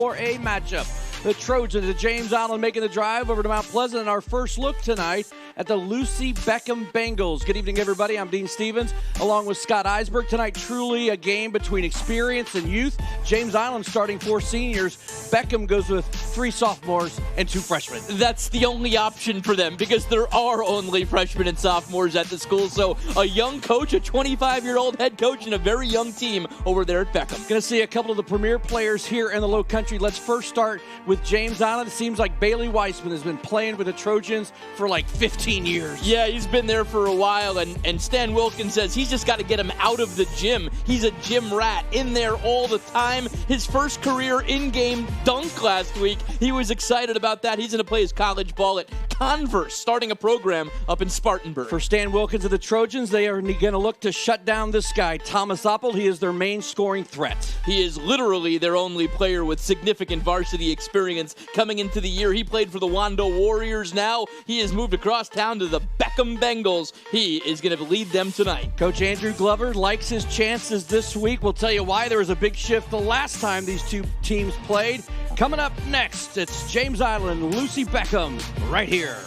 4A matchup. The Trojans at James Island making the drive over to Mount Pleasant. And our first look tonight at the Lucy Beckham Bengals. Good evening, everybody. I'm Dean Stevens, along with Scott Eisberg. Tonight, truly a game between experience and youth. James Island starting 4 seniors. Beckham goes with 3 sophomores and 2 freshmen. That's the only option for them because there are only freshmen and sophomores at the school. So a young coach, a 25-year-old head coach, and a very young team over there at Beckham. Going to see a couple of the premier players here in the Low Country. Let's first start with James Island. It seems like Bailey Weissman has been playing with the Trojans for like 15 years. Yeah, he's been there for a while, and Stan Wilkins says he's just got to get him out of the gym. He's a gym rat, in there all the time. His first career in-game dunk last week. He was excited about that. He's going to play his college ball at Converse, starting a program up in Spartanburg. For Stan Wilkins of the Trojans, they are going to look to shut down this guy, Thomas Oppel. He is their main scoring threat. He is literally their only player with significant varsity experience coming into the year. He played for the Wando Warriors. Now he has moved across town to the Beckham Bengals. He is going to lead them tonight. Coach Andrew Glover likes his chances this week. We'll tell you why. There was a big shift the last time these two teams played. Coming up next, it's James Island, Lucy Beckham, right here.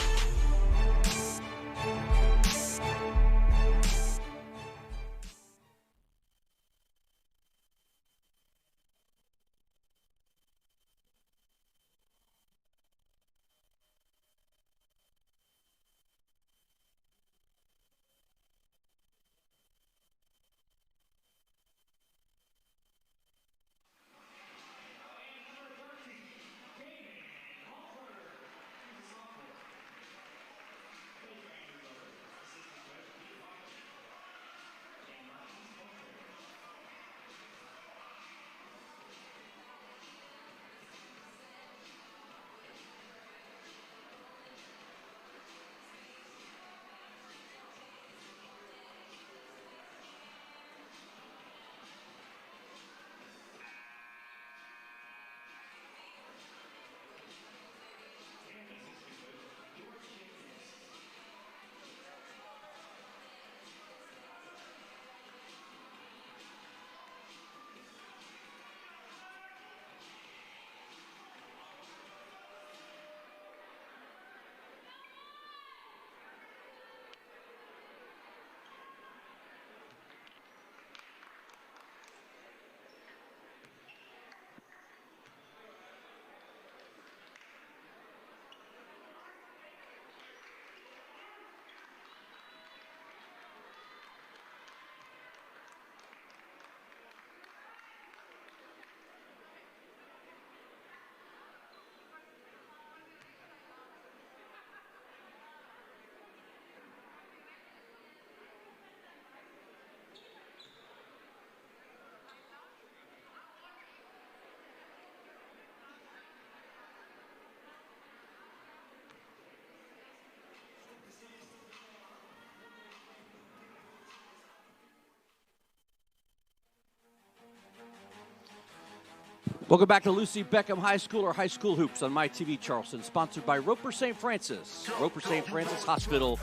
Welcome back to Lucy Beckham High School, or High School Hoops on MyTV Charleston, sponsored by Roper St. Francis. Roper St. Francis Hospital,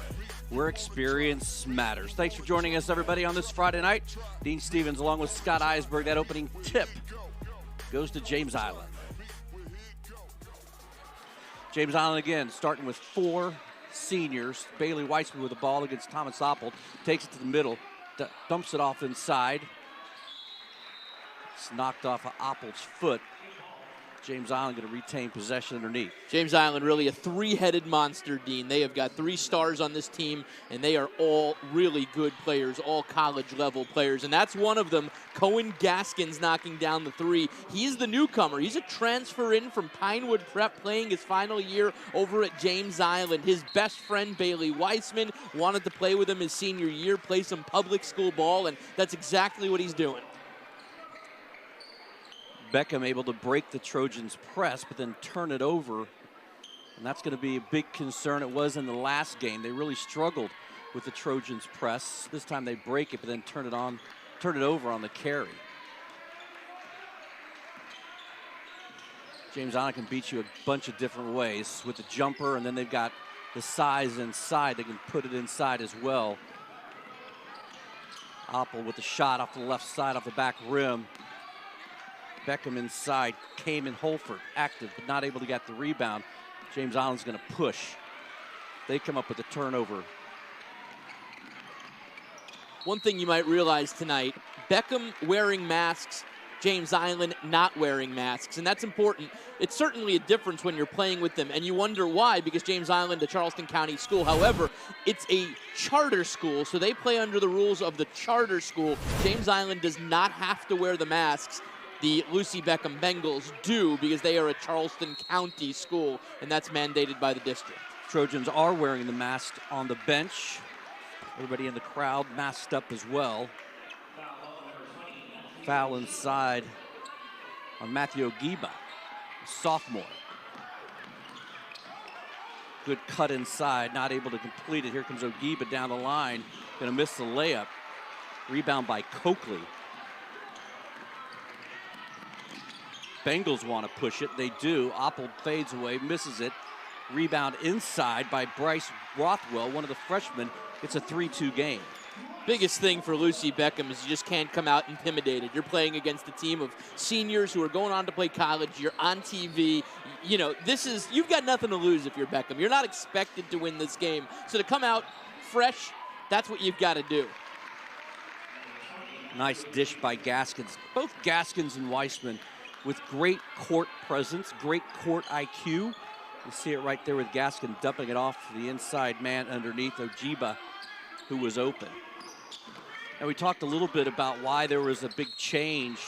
where experience matters. Thanks for joining us, everybody, on this Friday night. Dean Stevens, along with Scott Eisberg. That opening tip goes to James Island. James Island again, starting with 4 seniors. Bailey Weissman with the ball against Thomas Oppel. Takes it to the middle, dumps it off inside. It's knocked off of Oppel's foot. James Island going to retain possession underneath. James Island really a 3-headed monster, Dean. They have got 3 stars on this team, and they are all really good players, all college-level players. And that's one of them, Cohen Gaskins, knocking down the 3. He's the newcomer. He's a transfer in from Pinewood Prep, playing his final year over at James Island. His best friend, Bailey Weissman, wanted to play with him his senior year, play some public school ball, and that's exactly what he's doing. Beckham able to break the Trojans' press, but then turn it over. And that's going to be a big concern. It was in the last game. They really struggled with the Trojans' press. This time they break it, but then turn it over on the carry. James Island can beat you a bunch of different ways with the jumper, and then they've got the size inside. They can put it inside as well. Oppel with the shot off the left side, off the back rim. Beckham inside, came in Holford, active, but not able to get the rebound. James Island's going to push. They come up with a turnover. One thing you might realize tonight, Beckham wearing masks, James Island not wearing masks, and that's important. It's certainly a difference when you're playing with them, and you wonder why, because James Island, a Charleston County school. However, it's a charter school, so they play under the rules of the charter school. James Island does not have to wear the masks. The Lucy Beckham Bengals do, because they are a Charleston County school, and that's mandated by the district. Trojans are wearing the mask on the bench. Everybody in the crowd masked up as well. Foul inside on Matthew Ogiba, a sophomore. Good cut inside, not able to complete it. Here comes Ogiba down the line, gonna miss the layup. Rebound by Coakley. Bengals want to push it, they do. Oppold fades away, misses it. Rebound inside by Bryce Rothwell, one of the freshmen. It's a 3-2 game. Biggest thing for Lucy Beckham is you just can't come out intimidated. You're playing against a team of seniors who are going on to play college. You're on TV. You know, you've got nothing to lose if you're Beckham. You're not expected to win this game. So to come out fresh, that's what you've got to do. Nice dish by Gaskins. Both Gaskins and Weissman with great court presence, great court IQ. You see it right there with Gaskin dumping it off to the inside man underneath Ogiba, who was open. And we talked a little bit about why there was a big change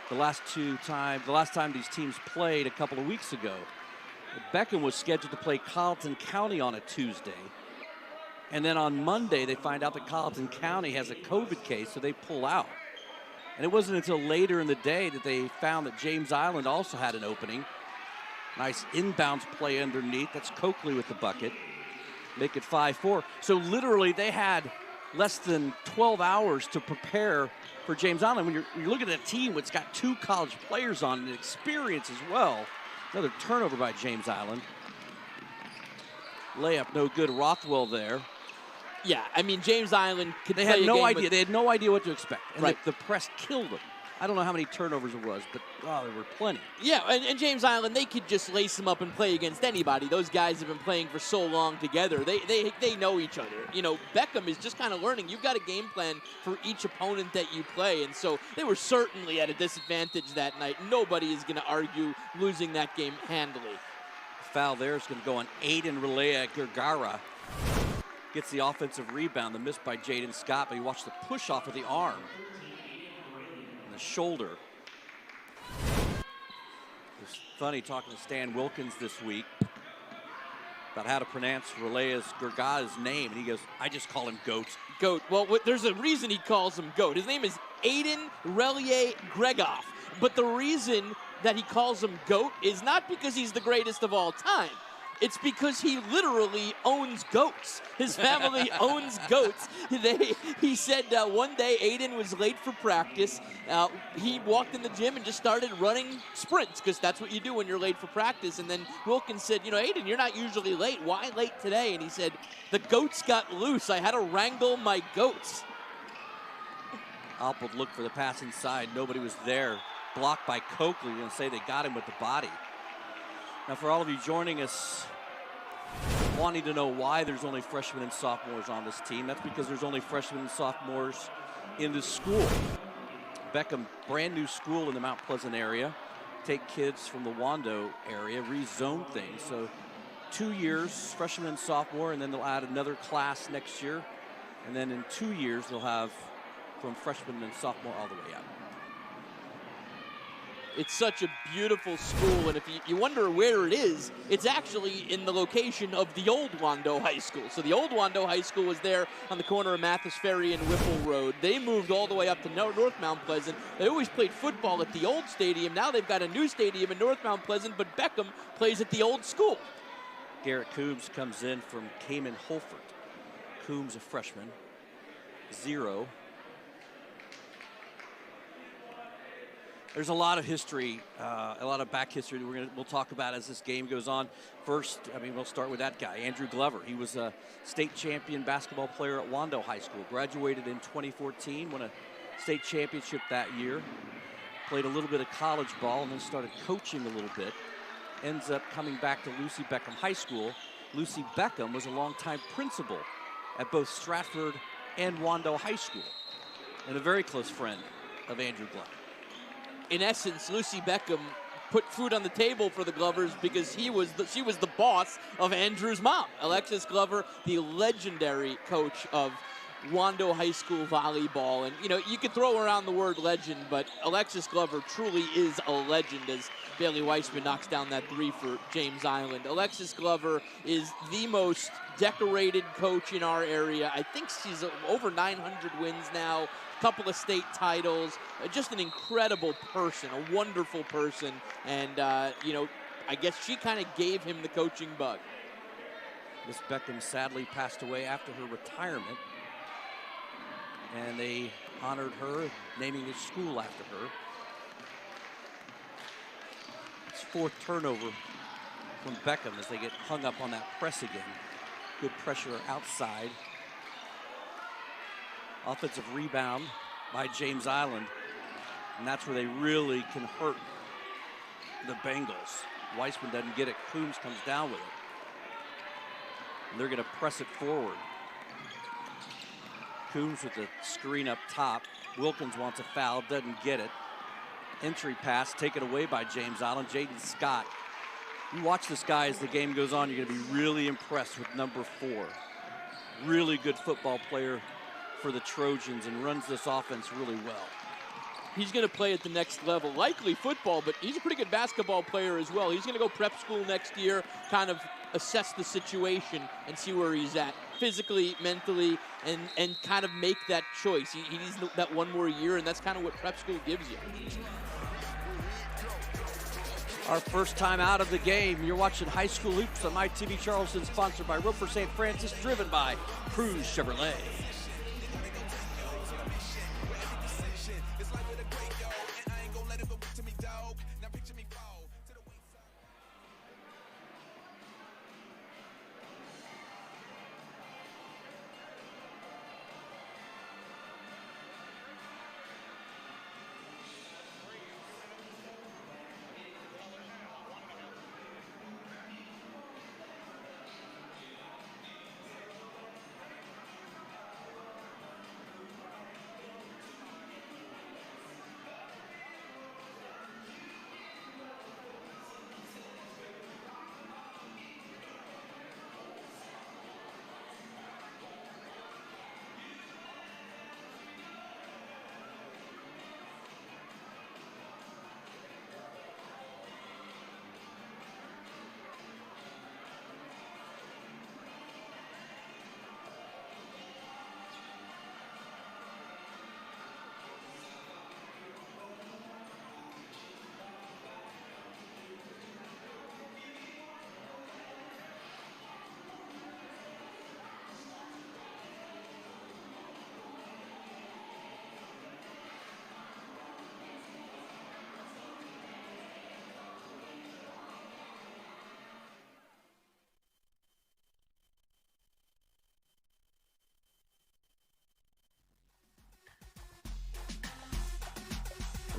the last time these teams played a couple of weeks ago. Beckham was scheduled to play Colleton County on a Tuesday. And then on Monday, they find out that Colleton County has a COVID case, so they pull out. And it wasn't until later in the day that they found that James Island also had an opening. Nice inbounds play underneath. That's Coakley with the bucket. Make it 5-4. So literally they had less than 12 hours to prepare for James Island. When you're looking at a team that's got 2 college players on and experience as well. Another turnover by James Island. Layup no good. Rothwell there. Yeah, I mean, James Island could They play had no a game, idea. They had no idea what to expect. And right. the press killed them. I don't know how many turnovers it was, but there were plenty. Yeah, and James Island, they could just lace them up and play against anybody. Those guys have been playing for so long together. They know each other. You know, Beckham is just kind of learning. You've got a game plan for each opponent that you play, and so they were certainly at a disadvantage that night. Nobody is going to argue losing that game handily. Foul there is going to go on Aiden Relea Gergara. Gets the offensive rebound. The miss by Jaden Scott, but he watched the push off of the arm. And the shoulder. It was funny talking to Stan Wilkins this week about how to pronounce Relea Gergara's name. And he goes, I just call him Goat. Goat. Well, there's a reason he calls him Goat. His name is Aiden Relea Gregoff. But the reason that he calls him Goat is not because he's the greatest of all time. It's because he literally owns goats. His family owns goats. He said one day Aiden was late for practice. He walked in the gym and just started running sprints because that's what you do when you're late for practice. And then Wilkins said, you know, Aiden, you're not usually late. Why late today? And he said, the goats got loose. I had to wrangle my goats. Oppold looked for the pass inside. Nobody was there. Blocked by Coakley. You're going to say they got him with the body. Now, for all of you joining us, wanting to know why there's only freshmen and sophomores on this team, that's because there's only freshmen and sophomores in the school. Beckham, brand new school in the Mount Pleasant area. Take kids from the Wando area, rezone things. So 2 years, freshman and sophomore, and then they'll add another class next year. And then in 2 years, they'll have from freshman and sophomore all the way up. It's such a beautiful school, and if you wonder where it is, it's actually in the location of the old Wando High School. So the old Wando High School was there on the corner of Mathis Ferry and Whipple Road. They moved all the way up to North Mount Pleasant. They always played football at the old stadium. Now they've got a new stadium in North Mount Pleasant, but Beckham plays at the old school. Garrett Coombs comes in from Cayman Holford. Coombs, a freshman, 0. There's a lot of history, a lot of back history we'll talk about as this game goes on. First, I mean, we'll start with that guy, Andrew Glover. He was a state champion basketball player at Wando High School. Graduated in 2014, won a state championship that year. Played a little bit of college ball and then started coaching a little bit. Ends up coming back to Lucy Beckham High School. Lucy Beckham was a longtime principal at both Stratford and Wando High School, and a very close friend of Andrew Glenn. In essence, Lucy Beckham put food on the table for the Glovers because she was the boss of Andrew's mom. Alexis Glover, the legendary coach of Wando High School volleyball. And, you know, you could throw around the word legend, but Alexis Glover truly is a legend as Bailey Weissman knocks down that three for James Island. Alexis Glover is the most decorated coach in our area. I think she's over 900 wins now, a couple of state titles, just an incredible person, a wonderful person. And, you know, I guess she kind of gave him the coaching bug. Miss Beckham sadly passed away after her retirement, and they honored her, naming the school after her. It's fourth turnover from Beckham as they get hung up on that press again. Good pressure outside. Offensive rebound by James Island, and that's where they really can hurt the Bengals. Weissman doesn't get it. Coombs comes down with it. And they're going to press it forward. Coombs with the screen up top. Wilkins wants a foul, doesn't get it. Entry pass taken away by James Island. Jaden Scott. You watch this guy as the game goes on, you're going to be really impressed with number 4. Really good football player for the Trojans and runs this offense really well. He's going to play at the next level, likely football, but he's a pretty good basketball player as well. He's going to go prep school next year, kind of assess the situation and see where he's at physically, mentally, and kind of make that choice. He needs that one more year, and that's kind of what prep school gives you. Our first time out of the game, you're watching High School Hoops on MyTV Charleston, sponsored by Roper St. Francis, driven by Cruz Chevrolet.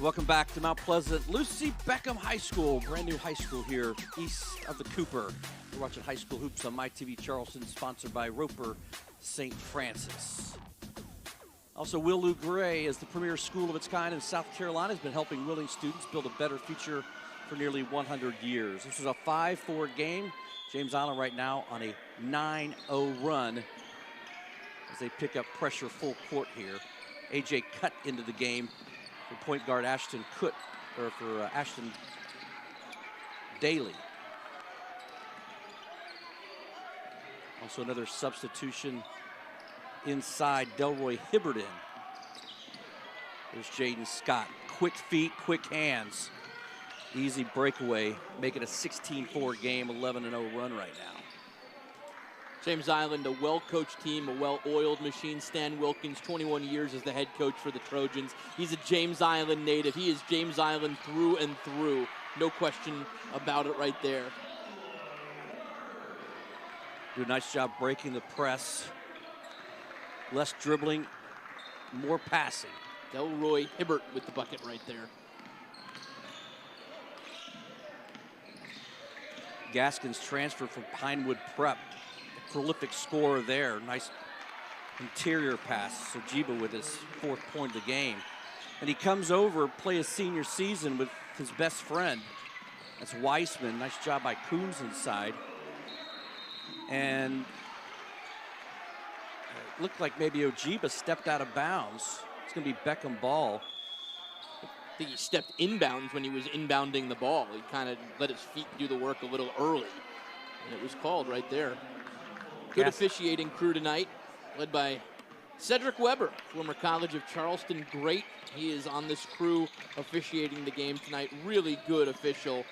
Welcome back to Mount Pleasant. Lucy Beckham High School, brand new high school here east of the Cooper. You're watching High School Hoops on MyTV Charleston, sponsored by Roper St. Francis. Also, Will Lou Gray is the premier school of its kind in South Carolina, has been helping willing students build a better future for nearly 100 years. This is a 5-4 game. James Island right now on a 9-0 run as they pick up pressure full court here. AJ cut into the game for point guard Ashton Daly. Also another substitution inside, Delroy Hibbert in. There's Jaden Scott. Quick feet, quick hands. Easy breakaway, make it a 16-4 game, 11-0 run right now. James Island, a well-coached team, a well-oiled machine. Stan Wilkins, 21 years as the head coach for the Trojans. He's a James Island native. He is James Island through and through. No question about it right there. Do a nice job breaking the press. Less dribbling, more passing. Delroy Hibbert with the bucket right there. Gaskins transferred from Pinewood Prep. A prolific scorer there. Nice interior pass. Sojiba with his 4th point of the game. And he comes over, play his senior season with his best friend. That's Weissman. Nice job by Coombs inside. And it looked like maybe Ojiba stepped out of bounds. It's going to be Beckham ball. I think he stepped inbounds when he was inbounding the ball. He kind of let his feet do the work a little early. And it was called right there. Good officiating crew tonight, led by Cedric Weber, former College of Charleston great. He is on this crew officiating the game tonight. Really good official.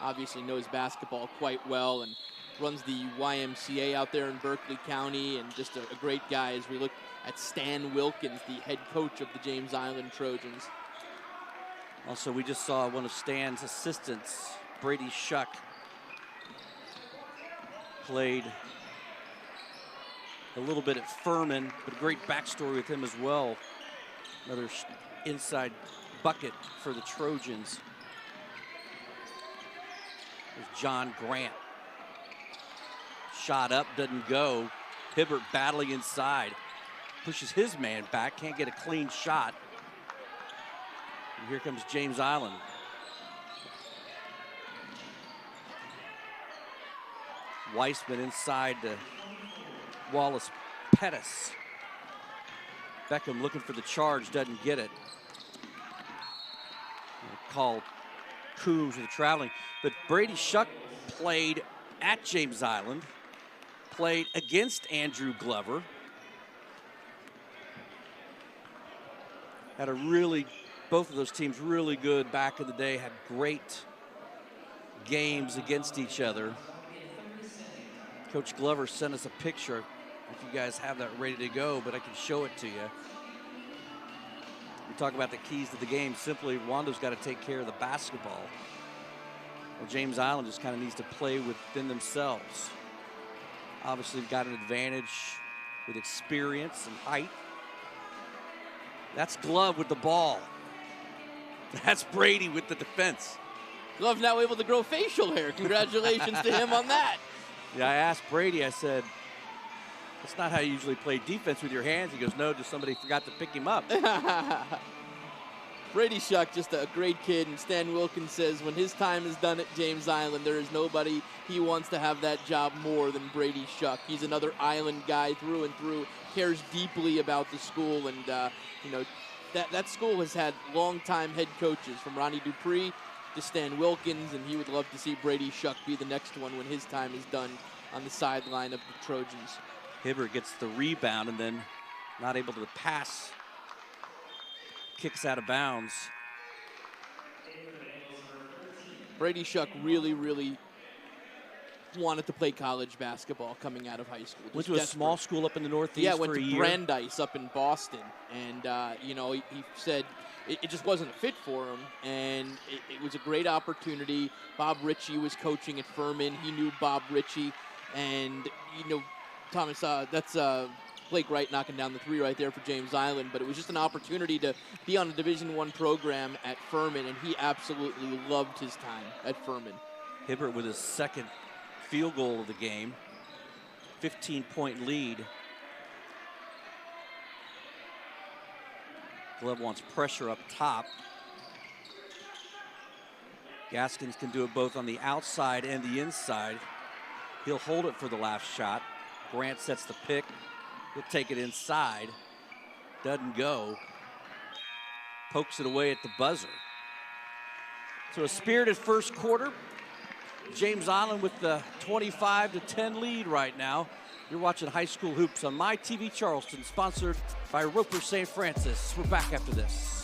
Obviously knows basketball quite well and runs the YMCA out there in Berkeley County, and just a great guy as we look at Stan Wilkins, the head coach of the James Island Trojans. Also, we just saw one of Stan's assistants, Brady Shuck, played a little bit at Furman, but a great backstory with him as well. Another inside bucket for the Trojans. There's John Grant. Shot up, doesn't go. Hibbert battling inside. Pushes his man back, can't get a clean shot. And here comes James Island. Weissman inside to Wallace Pettis. Beckham looking for the charge, doesn't get it. Called Coombs with the traveling. But Brady Shuck played at James Island, played against Andrew Glover. Had a really, both of those teams really good back in the day, had great games against each other. Coach Glover sent us a picture, if you guys have that ready to go, but I can show it to you. We talk about the keys to the game. Simply, Wando's got to take care of the basketball. Well, James Island just kind of needs to play within themselves. Obviously, they've got an advantage with experience and height. That's Glove with the ball. That's Brady with the defense. Glove now able to grow facial hair. Congratulations to him on that. Yeah, I asked Brady, I said, that's not how you usually play defense with your hands. He goes, no, just somebody forgot to pick him up. Brady Shuck, just a great kid, and Stan Wilkins says when his time is done at James Island, there is nobody he wants to have that job more than Brady Shuck. He's another Island guy through and through, cares deeply about the school, and you know, that school has had longtime head coaches from Ronnie Dupree to Stan Wilkins, and he would love to see Brady Shuck be the next one when his time is done on the sideline of the Trojans. Hibbert gets the rebound and then not able to pass. Kicks out of bounds. Brady Shuck really, really wanted to play college basketball coming out of high school. Went to a small school up in the Northeast yeah, went for a to year. Brandeis up in Boston. And, you know, he said it just wasn't a fit for him. And it was a great opportunity. Bob Ritchie was coaching at Furman. He knew Bob Ritchie. And, you know, Thomas, that's Blake Wright knocking down the three right there for James Island. But it was just an opportunity to be on a Division I program at Furman. And he absolutely loved his time at Furman. Hibbert with his second field goal of the game. 15-point lead. Glove wants pressure up top. Gaskins can do it both on the outside and the inside. He'll hold it for the last shot. Grant sets the pick. He'll take it inside. Doesn't go. Pokes it away at the buzzer. So a spirited first quarter. James Island with the 25-10 lead right now. You're watching High School Hoops on My TV Charleston, sponsored by Roper St. Francis. We're back after this.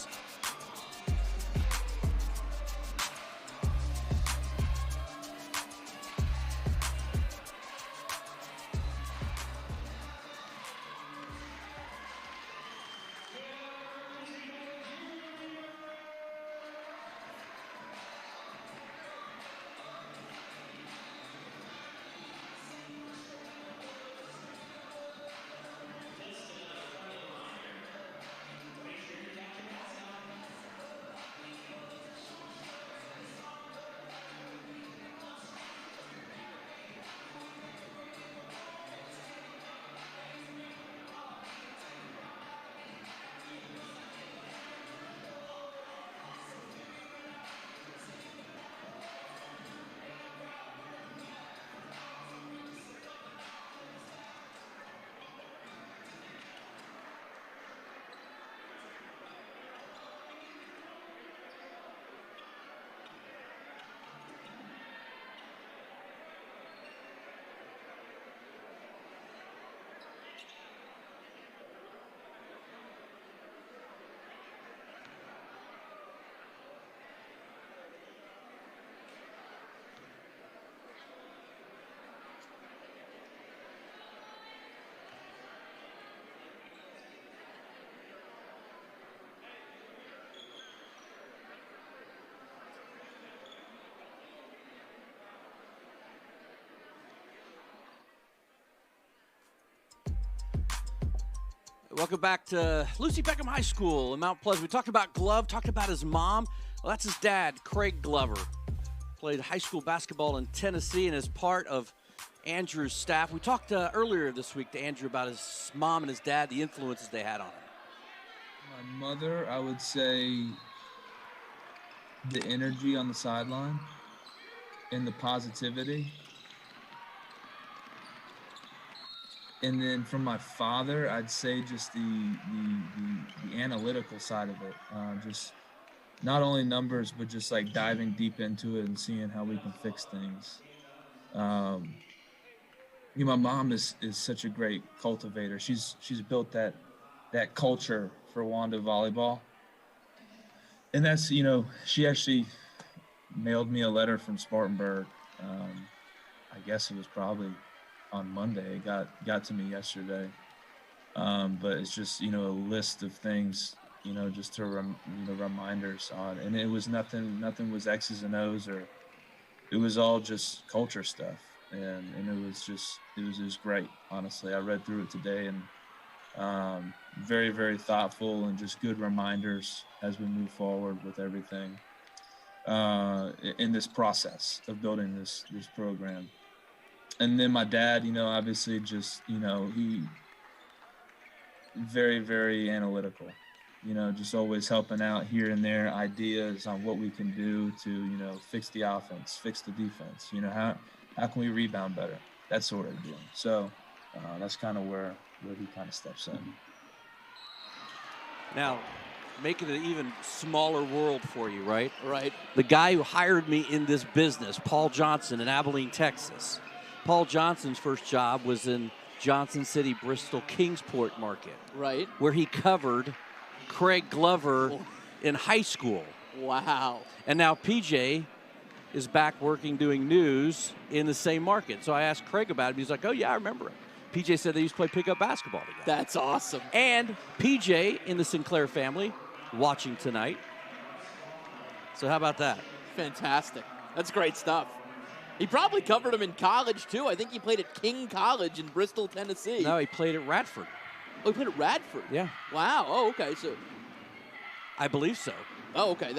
Welcome back to Lucy Beckham High School in Mount Pleasant. We talked about Glove, talked about his mom. Well, that's his dad, Craig Glover. Played high school basketball in Tennessee and is part of Andrew's staff. We talked earlier this week to Andrew about his mom and his dad, the influences they had on him. My mother, I would say the energy on the sideline and the positivity. And then from my father, I'd say just the analytical side of it. Just not only numbers, but just like diving deep into it and seeing how we can fix things. My mom is such a great cultivator. She's built that culture for Wanda volleyball. And that's, she actually mailed me a letter from Spartanburg. I guess it was probably on Monday. It got to me yesterday. But it's just, a list of things, just to, reminders on. And it was nothing was X's and O's, or it was all just culture stuff. And it was great, honestly. I read through it today, and very, very thoughtful and just good reminders as we move forward with everything in this process of building this program. And then my dad, obviously just, he very, very analytical, just always helping out here and there, ideas on what we can do to, fix the offense, fix the defense, how can we rebound better, that sort of deal. So that's kind of where he kind of steps in. Now, making it an even smaller world for you, right? Right. The guy who hired me in this business, Paul Johnson in Abilene, Texas. Paul Johnson's first job was in Johnson City, Bristol, Kingsport market. Right. Where he covered Craig Glover in high school. Wow. And now PJ is back working doing news in the same market. So I asked Craig about it. He's like, oh, yeah, I remember it. PJ said they used to play pickup basketball together. That's awesome. And PJ in the Sinclair family watching tonight. So how about that? Fantastic. That's great stuff. He probably covered him in college, too. I think he played at King College in Bristol, Tennessee. No, he played at Radford. Oh, he played at Radford? Yeah. Wow. Oh, okay. So, I believe so. Oh, okay.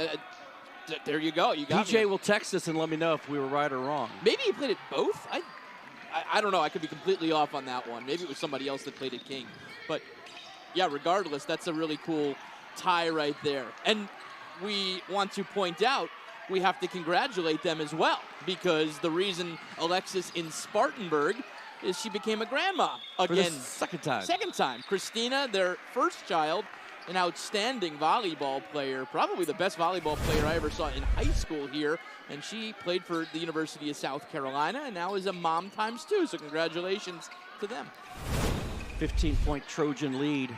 There you go. You got PJ me. will text us and let me know if we were right or wrong. Maybe he played at both? I don't know. I could be completely off on that one. Maybe it was somebody else that played at King. But, yeah, regardless, that's a really cool tie right there. And we want to point out, we have to congratulate them as well, because the reason Alexis in Spartanburg is she became a grandma again. For the second time. Second time. Christina, their first child, an outstanding volleyball player, probably the best volleyball player I ever saw in high school here, and she played for the University of South Carolina and now is a mom times two, so congratulations to them. 15-point Trojan lead.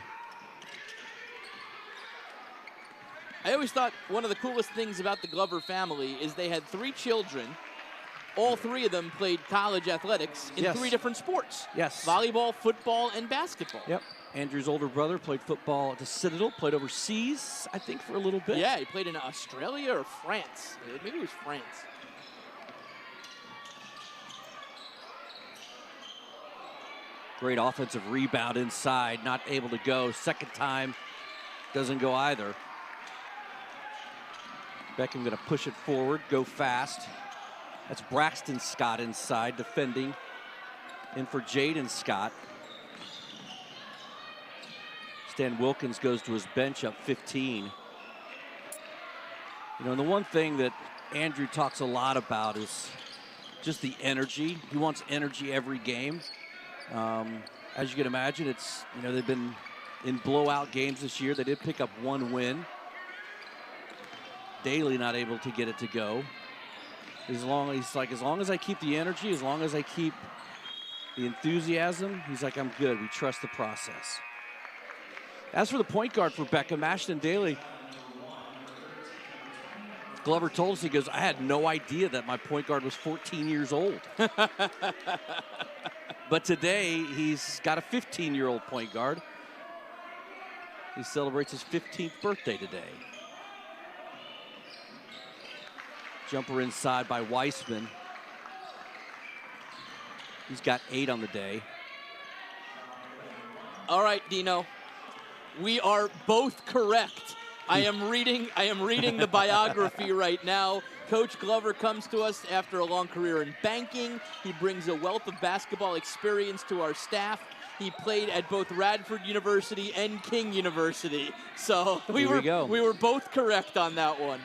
I always thought one of the coolest things about the Glover family is they had 3 children. All 3 of them played college athletics in 3 different sports. Yes. Volleyball, football, and basketball. Yep. Andrew's older brother played football at the Citadel, played overseas, I think, for a little bit. Yeah, he played in Australia or France. Maybe it was France. Great offensive rebound inside, not able to go. Second time, doesn't go either. Beckham going to push it forward, go fast. That's Braxton Scott inside, defending. In for Jaden Scott. Stan Wilkins goes to his bench up 15. And the one thing that Andrew talks a lot about is just the energy. He wants energy every game. As you can imagine, it's, they've been in blowout games this year. They did pick up 1 win. Daly not able to get it to go. As long as I keep the energy, as long as I keep the enthusiasm, he's like, I'm good. We trust the process. As for the point guard for Beckham, Ashton Daly, Glover told us, he goes, I had no idea that my point guard was 14 years old. But today, he's got a 15-year-old point guard. He celebrates his 15th birthday today. Jumper inside by Weissman. He's got 8 on the day. All right, Dino. We are both correct. I am reading the biography right now. Coach Glover comes to us after a long career in banking. He brings a wealth of basketball experience to our staff. He played at both Radford University and King University. So we were both correct on that one.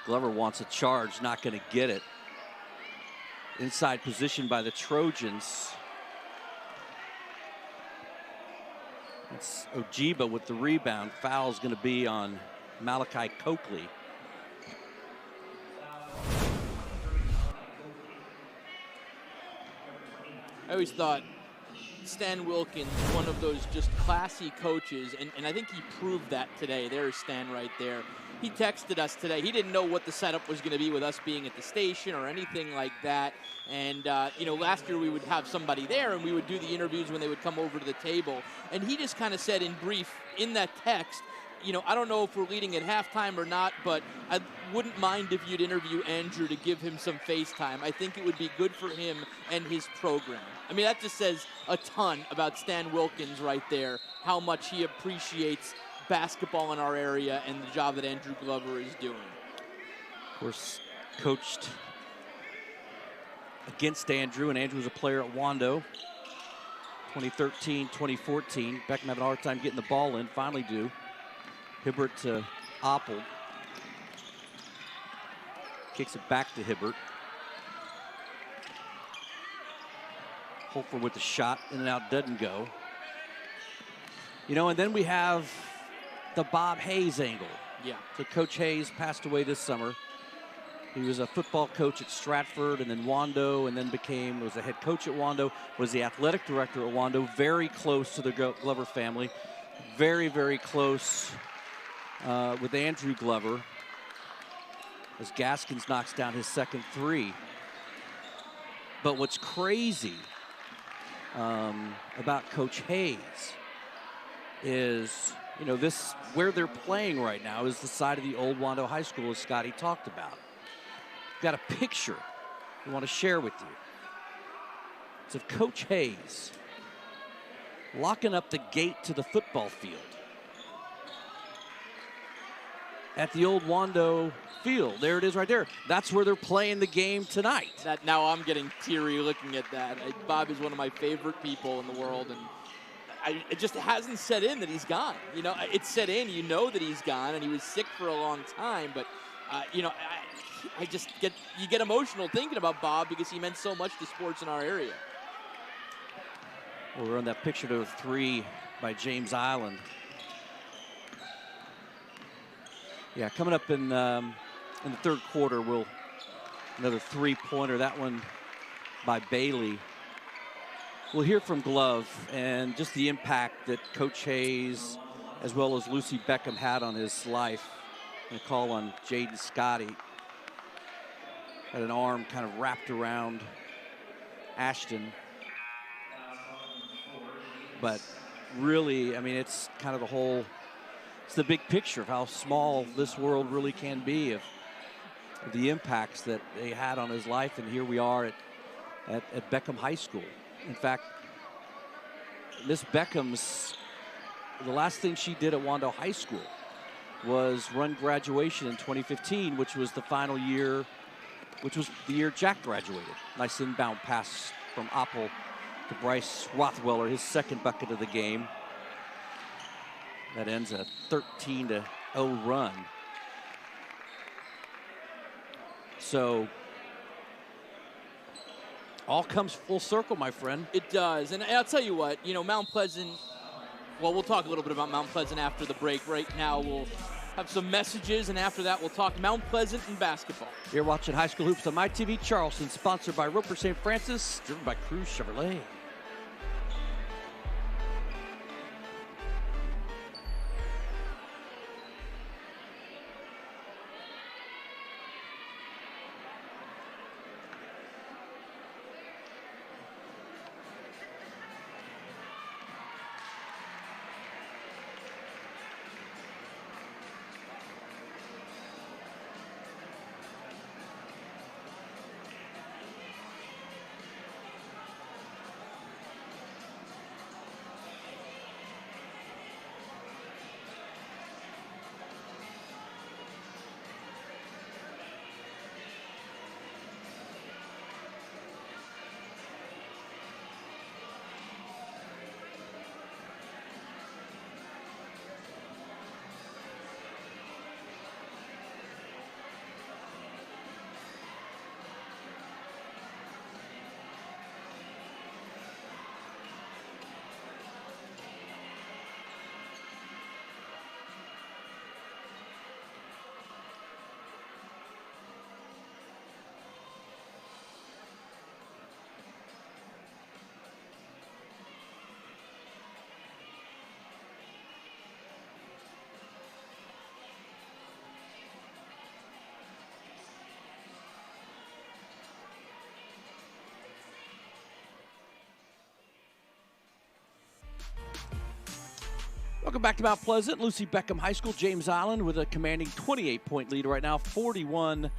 Glover wants a charge, not going to get it. Inside position by the Trojans. It's Ojiba with the rebound. Foul's going to be on Malachi Coakley. I always thought Stan Wilkins, one of those just classy coaches, and I think he proved that today. There's Stan right there. He texted us today. He didn't know what the setup was going to be with us being at the station or anything like that. And, last year we would have somebody there and we would do the interviews when they would come over to the table. And he just kind of said in brief in that text, I don't know if we're leading at halftime or not, but I wouldn't mind if you'd interview Andrew to give him some face time. I think it would be good for him and his program. I mean, that just says a ton about Stan Wilkins right there, how much he appreciates basketball in our area and the job that Andrew Glover is doing. Of course, coached against Andrew, and Andrew was a player at Wando. 2013, 2014. Beckham having a hard time getting the ball in, finally do. Hibbert to Oppold. Kicks it back to Hibbert. Holford with the shot, in and out, doesn't go. And then we have the Bob Hayes angle. Yeah. So Coach Hayes passed away this summer. He was a football coach at Stratford and then Wando, and then was a head coach at Wando, was the athletic director at Wando, very close to the Glover family, very, very close with Andrew Glover as Gaskins knocks down his second three. But what's crazy about Coach Hayes is, this where they're playing right now is the side of the old Wando High School, as Scotty talked about. Got a picture we want to share with you. It's of Coach Hayes locking up the gate to the football field at the old Wando field. There it is right there. That's where they're playing the game tonight. Now I'm getting teary looking at that. Bob is one of my favorite people in the world, and it just hasn't set in that he's gone. It's set in, that he's gone, and he was sick for a long time, but I just get emotional thinking about Bob because he meant so much to sports in our area. Well, we're on that picture to a three by James Island. Yeah, coming up in the third quarter, another three-pointer. That one by Bailey. We'll hear from Glove and just the impact that Coach Hayes, as well as Lucy Beckham, had on his life. And a call on Jaden Scotty. Had an arm kind of wrapped around Ashton. But really, it's kind of it's the big picture of how small this world really can be, of the impacts that they had on his life. And here we are at Beckham High School. In fact, Miss Beckham's, the last thing she did at Wando High School was run graduation in 2015, which was the final year, which was the year Jack graduated. Nice inbound pass from Oppold to Bryce Rothweller, his second bucket of the game. That ends a 13-0 run. So, all comes full circle, my friend. It does. And I'll tell you what, Mount Pleasant, well, we'll talk a little bit about Mount Pleasant after the break. Right now, we'll have some messages, and after that, we'll talk Mount Pleasant and basketball. You're watching High School Hoops on MyTV Charleston, sponsored by Roper St. Francis, driven by Cruz Chevrolet. Welcome back to Mount Pleasant. Lucy Beckham High School, James Island with a commanding 28-point lead right now, 41-13.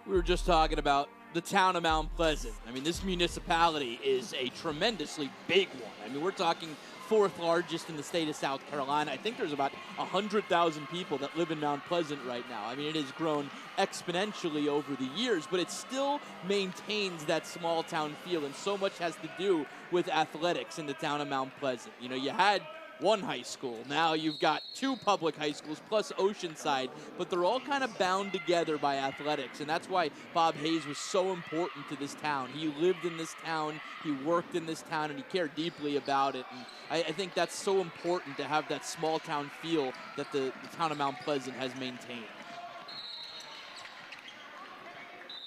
We were just talking about the town of Mount Pleasant. I mean, this municipality is a tremendously big one. I mean, we're talking fourth largest in the state of South Carolina. I think there's about 100,000 people that live in Mount Pleasant right now. I mean, it has grown exponentially over the years, but it still maintains that small town feel, and so much has to do with athletics in the town of Mount Pleasant. You know, you had one high school. Now you've got two public high schools plus Oceanside, but they're all kind of bound together by athletics, and that's why Bob Hayes was so important to this town. He lived in this town, he worked in this town, and he cared deeply about it. And I think that's so important to have that small town feel that the town of Mount Pleasant has maintained.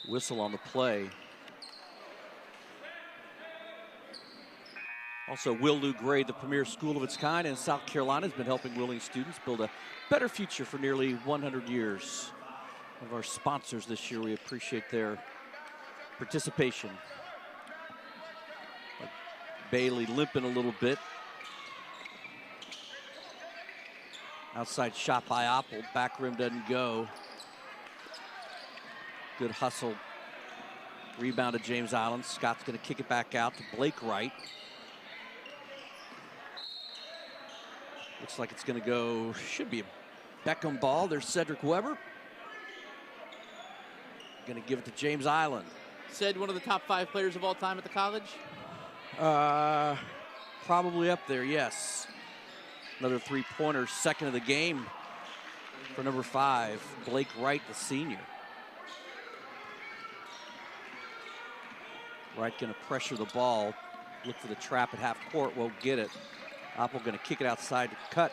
Whistle on the play. Also, Will Lou Gray, the premier school of its kind in South Carolina, has been helping willing students build a better future for nearly 100 years. One of our sponsors this year, we appreciate their participation. But Bailey limping a little bit. Outside shot by Oppel, back rim doesn't go. Good hustle. Rebound to James Island. Scott's gonna kick it back out to Blake Wright. Looks like it's going to go, should be a Beckham ball. There's Cedric Weber. Going to give it to James Island. Said one of the top 5 players of all time at the college? Probably up there, yes. Another three-pointer, second of the game for number 5, Blake Wright, the senior. Wright going to pressure the ball. Look for the trap at half court, won't get it. Oppel going to kick it outside to cut.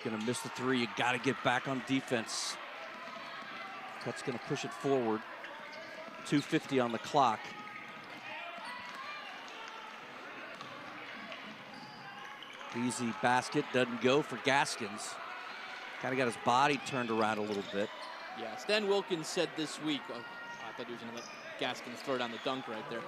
Going to miss the three. You got to get back on defense. Cut's going to push it forward. 2:50 on the clock. Easy basket, doesn't go for Gaskins. Kind of got his body turned around a little bit. Yeah, Stan Wilkins said this week, I thought he was going to let Gaskins throw down the dunk right there,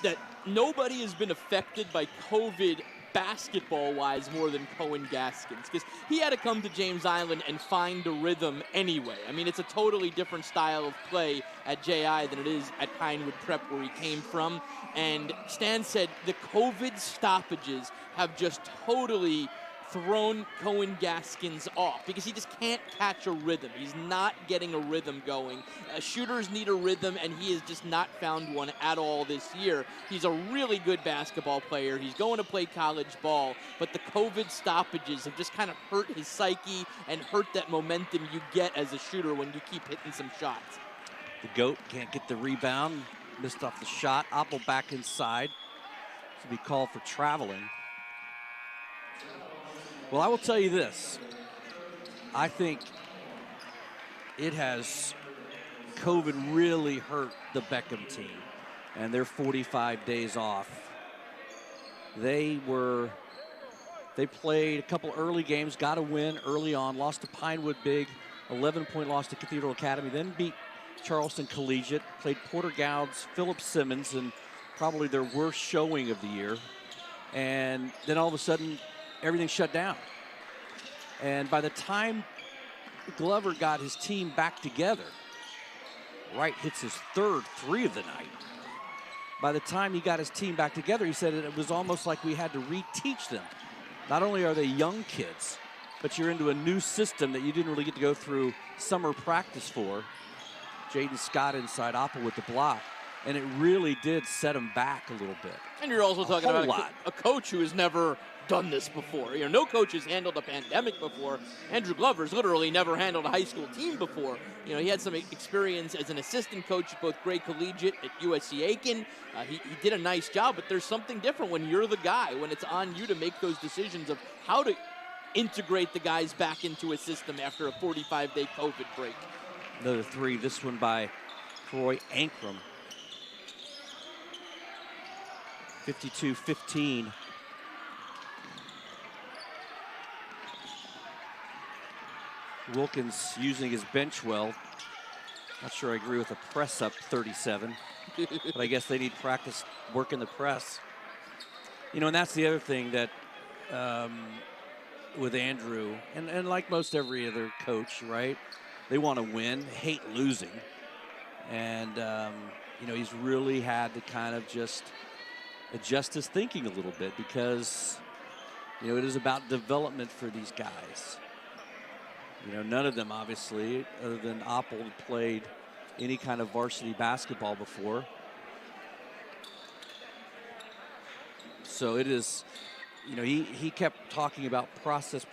that nobody has been affected by COVID basketball-wise more than Cohen Gaskins, because he had to come to James Island and find a rhythm anyway. I mean, it's a totally different style of play at JI than it is at Pinewood Prep where he came from. And Stan said the COVID stoppages have just totally thrown Cohen Gaskins off because he just can't catch a rhythm. He's not getting a rhythm going. Shooters need a rhythm, and he has just not found one at all this year. He's a really good basketball player. He's going to play college ball, but the COVID stoppages have just kind of hurt his psyche and hurt that momentum you get as a shooter when you keep hitting some shots. The GOAT can't get the rebound. Missed off the shot. Oppel back inside. To be called for traveling. Well, I will tell you this. I think it has COVID really hurt the Beckham team and their 45 days off. They played a couple early games, got a win early on, lost to Pinewood big, 11-point loss to Cathedral Academy, then beat Charleston Collegiate, played Porter Gouds, Philip Simmons, and probably their worst showing of the year. And then all of a sudden, everything shut down. And by the time Glover got his team back together, Wright hits his third three of the night. By the time he got his team back together, he said it was almost like we had to reteach them. Not only are they young kids, but you're into a new system that you didn't really get to go through summer practice for. Jaden Scott inside Oppel with the block. And it really did set him back a little bit. And you're also talking about a coach who has never done this before. You know, no coach has handled a pandemic before. Andrew Glover's literally never handled a high school team before. You know, he had some experience as an assistant coach at both Gray Collegiate at USC Aiken. He did a nice job, but there's something different when you're the guy, when it's on you to make those decisions of how to integrate the guys back into a system after a 45-day COVID break. Another three, this one by Troy Ankrum. 52-15. Wilkins using his bench well. Not sure I agree with a press up 37, but I guess they need practice working the press. You know, and that's the other thing that with Andrew, and like most every other coach, right? They want to win, hate losing. And, you know, he's really had to kind of just adjust his thinking a little bit because, you know, it is about development for these guys. You know, none of them, obviously, other than Oppold, played any kind of varsity basketball before. So it is, you know, he kept talking about process.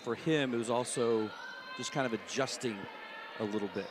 For him, it was also just kind of adjusting a little bit.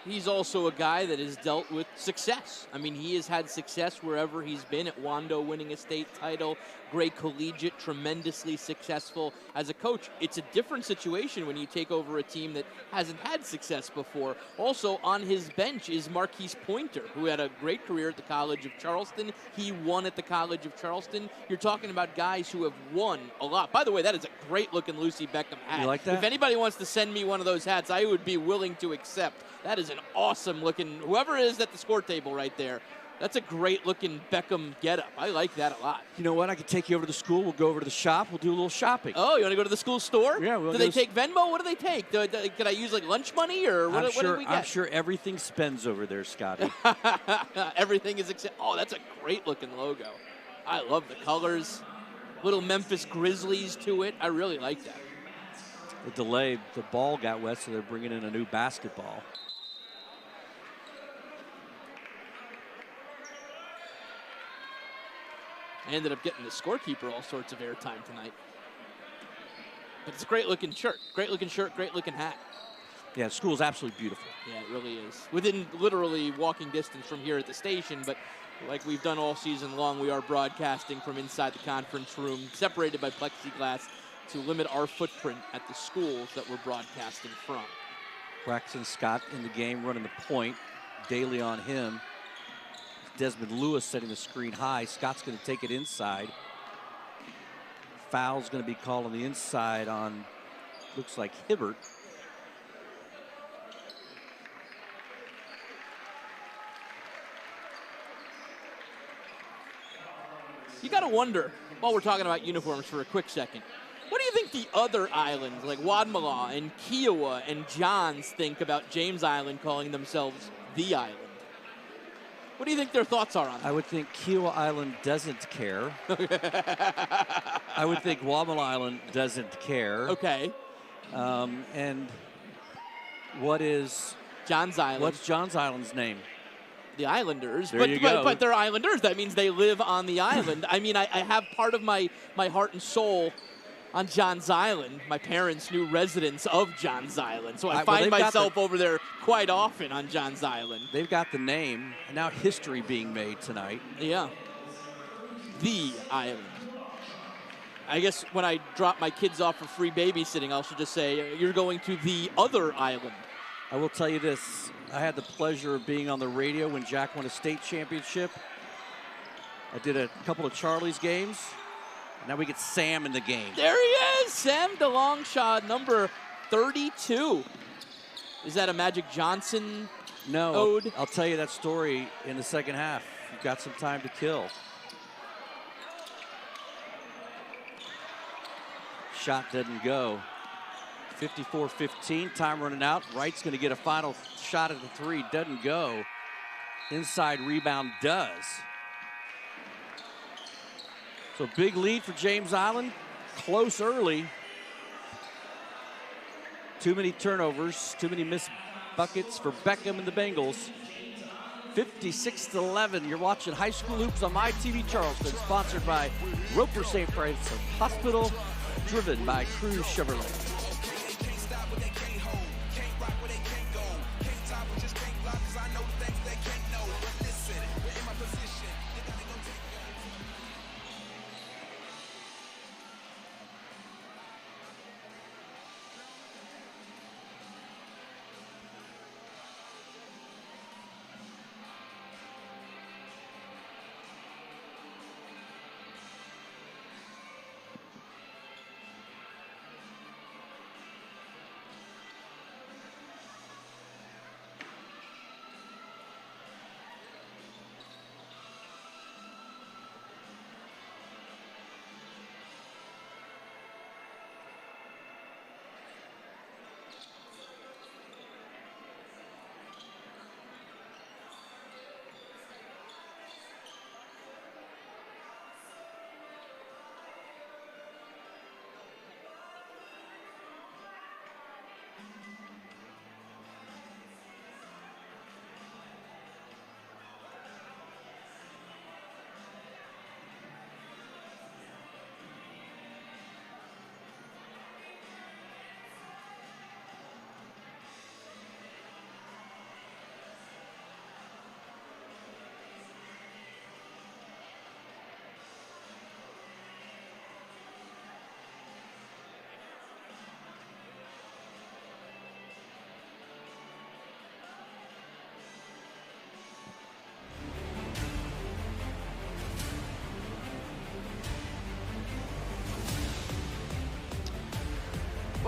He's also a guy that has dealt with success. I mean, he has had success wherever he's been. At Wando, winning a state title, great collegiate, tremendously successful as a coach. It's a different situation when you take over a team that hasn't had success before. Also on his bench is Marquise Pointer, who had a great career at the College of Charleston. He won at the College of Charleston. You're talking about guys who have won a lot. By the way, that is a great-looking Lucy Beckham hat. You like that? If anybody wants to send me one of those hats, I would be willing to accept. That is an awesome-looking, whoever is at the score table right there, that's a great-looking Beckham getup. I like that a lot. You know what? I could take you over to the school. We'll go over to the shop. We'll do a little shopping. Oh, you want to go to the school store? Yeah. Do they take Venmo? What do they take? Could I use, like, lunch money, or what do we get? I'm sure everything spends over there, Scotty. Everything is oh, that's a great-looking logo. I love the colors. Little Memphis Grizzlies to it. I really like that. The delay, the ball got wet, so they're bringing in a new basketball. I ended up getting the scorekeeper all sorts of airtime tonight. But it's a great-looking shirt. Great-looking shirt, great-looking hat. Yeah, the school's absolutely beautiful. Yeah, it really is. Within literally walking distance from here at the station, but like we've done all season long, we are broadcasting from inside the conference room, separated by plexiglass to limit our footprint at the schools that we're broadcasting from. Braxton Scott in the game, running the point. Daly on him. Desmond Lewis setting the screen high. Scott's going to take it inside. Foul's going to be called on the inside on, looks like Hibbert. You got to wonder, while we're talking about uniforms for a quick second, what do you think the other islands, like Wadmalaw and Kiowa and Johns, think about James Island calling themselves the island? What do you think their thoughts are on that? I would think Kiowa Island doesn't care. I would think Wadmalaw Island doesn't care. Okay. And what is Johns Island? What's Johns Island's name? The Islanders. There you go. But they're Islanders. That means they live on the island. I mean, I have part of my heart and soul on Johns Island. My parents knew residents of Johns Island, so I find myself over there quite often on Johns Island. They've got the name, and now history being made tonight. Yeah. The island. I guess when I drop my kids off for free babysitting, I should just say, you're going to the other island. I will tell you this. I had the pleasure of being on the radio when Jack won a state championship. I did a couple of Charlie's games. Now we get Sam in the game. There he is, Sam DeLongshot, number 32. Is that a Magic Johnson ode? I'll tell you that story in the second half. You've got some time to kill. Shot doesn't go. 54-15, time running out. Wright's going to get a final shot at the three. Doesn't go. Inside rebound does. So big lead for James Island. Close early. Too many turnovers, too many missed buckets for Beckham and the Bengals. 56-11. You're watching High School Hoops on MyTV Charleston, sponsored by Roper St. Francis Hospital, driven by Cruz Chevrolet.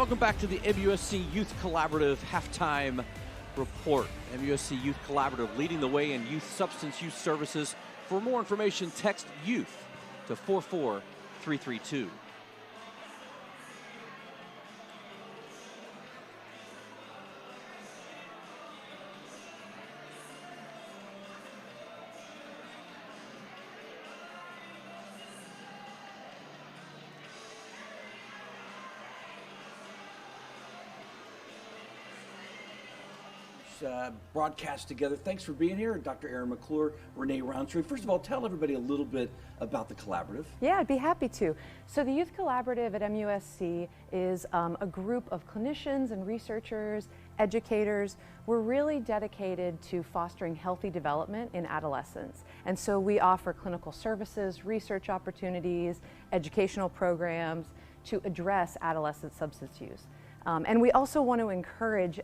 Welcome back to the MUSC Youth Collaborative Halftime Report. MUSC Youth Collaborative leading the way in youth substance use services. For more information, text YOUTH to 44332. Broadcast together. Thanks for being here, Dr. Erin McClure, Renee Roundtree. First of all, tell everybody a little bit about the collaborative. Yeah, I'd be happy to. So the Youth Collaborative at MUSC is a group of clinicians and researchers, educators. We're really dedicated to fostering healthy development in adolescents. And so we offer clinical services, research opportunities, educational programs to address adolescent substance use. And we also want to encourage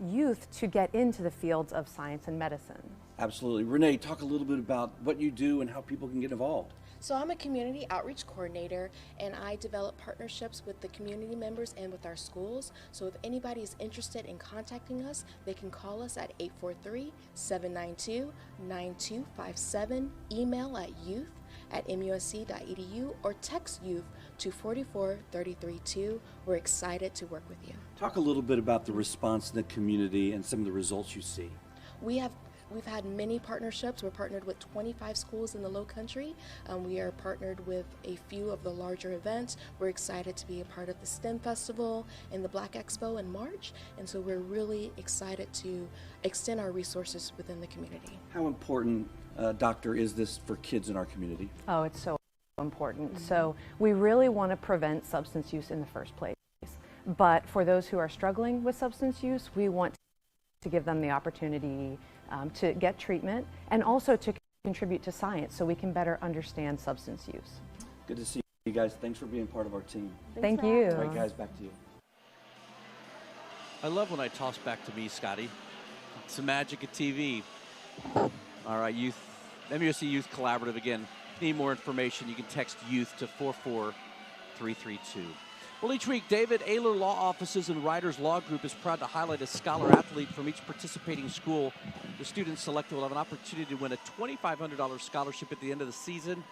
youth to get into the fields of science and medicine. Absolutely. Renee, talk a little bit about what you do and how people can get involved. So I'm a community outreach coordinator, and I develop partnerships with the community members and with our schools. So if anybody is interested in contacting us, they can call us at 843-792-9257, email at youth@musc.edu, or text youth to 44332. We're excited to work with you. Talk a little bit about the response in the community and some of the results you see. We've had many partnerships. We're partnered with 25 schools in the Low Country. We are partnered with a few of the larger events. We're excited to be a part of the STEM Festival and the Black Expo in March. And so we're really excited to extend our resources within the community. How important, Doctor, is this for kids in our community? Oh, it's so important. So we really want to prevent substance use in the first place. But for those who are struggling with substance use, we want to give them the opportunity to get treatment and also to contribute to science so we can better understand substance use. Good to see you guys. Thanks for being part of our team. Thank you. All right, guys, back to you. I love when I toss back to me, Scotty. It's the magic of TV. All right, MUSC Youth Collaborative again. If you need more information, you can text YOUTH to 44332. Well, each week, David Ayler Law Offices and Writers Law Group is proud to highlight a scholar athlete from each participating school. The students selected will have an opportunity to win a $2,500 scholarship at the end of the season.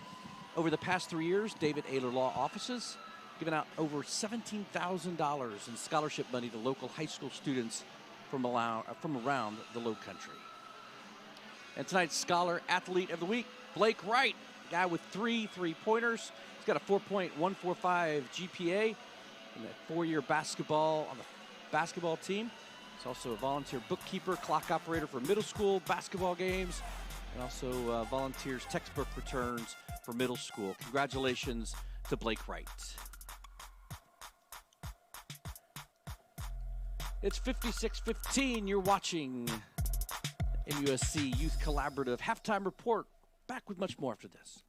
Over the past 3 years, David Ayler Law Offices given out over $17,000 in scholarship money to local high school students from around the Low Country. And tonight's Scholar Athlete of the Week, Blake Wright, guy with 3 3-pointers. He's got a 4.145 GPA. And a 4-year basketball on the basketball team. He's also a volunteer bookkeeper, clock operator for middle school basketball games, and also volunteers textbook returns for middle school. Congratulations to Blake Wright. It's 56-15. You're watching MUSC Youth Collaborative Halftime Report. Back with much more after this.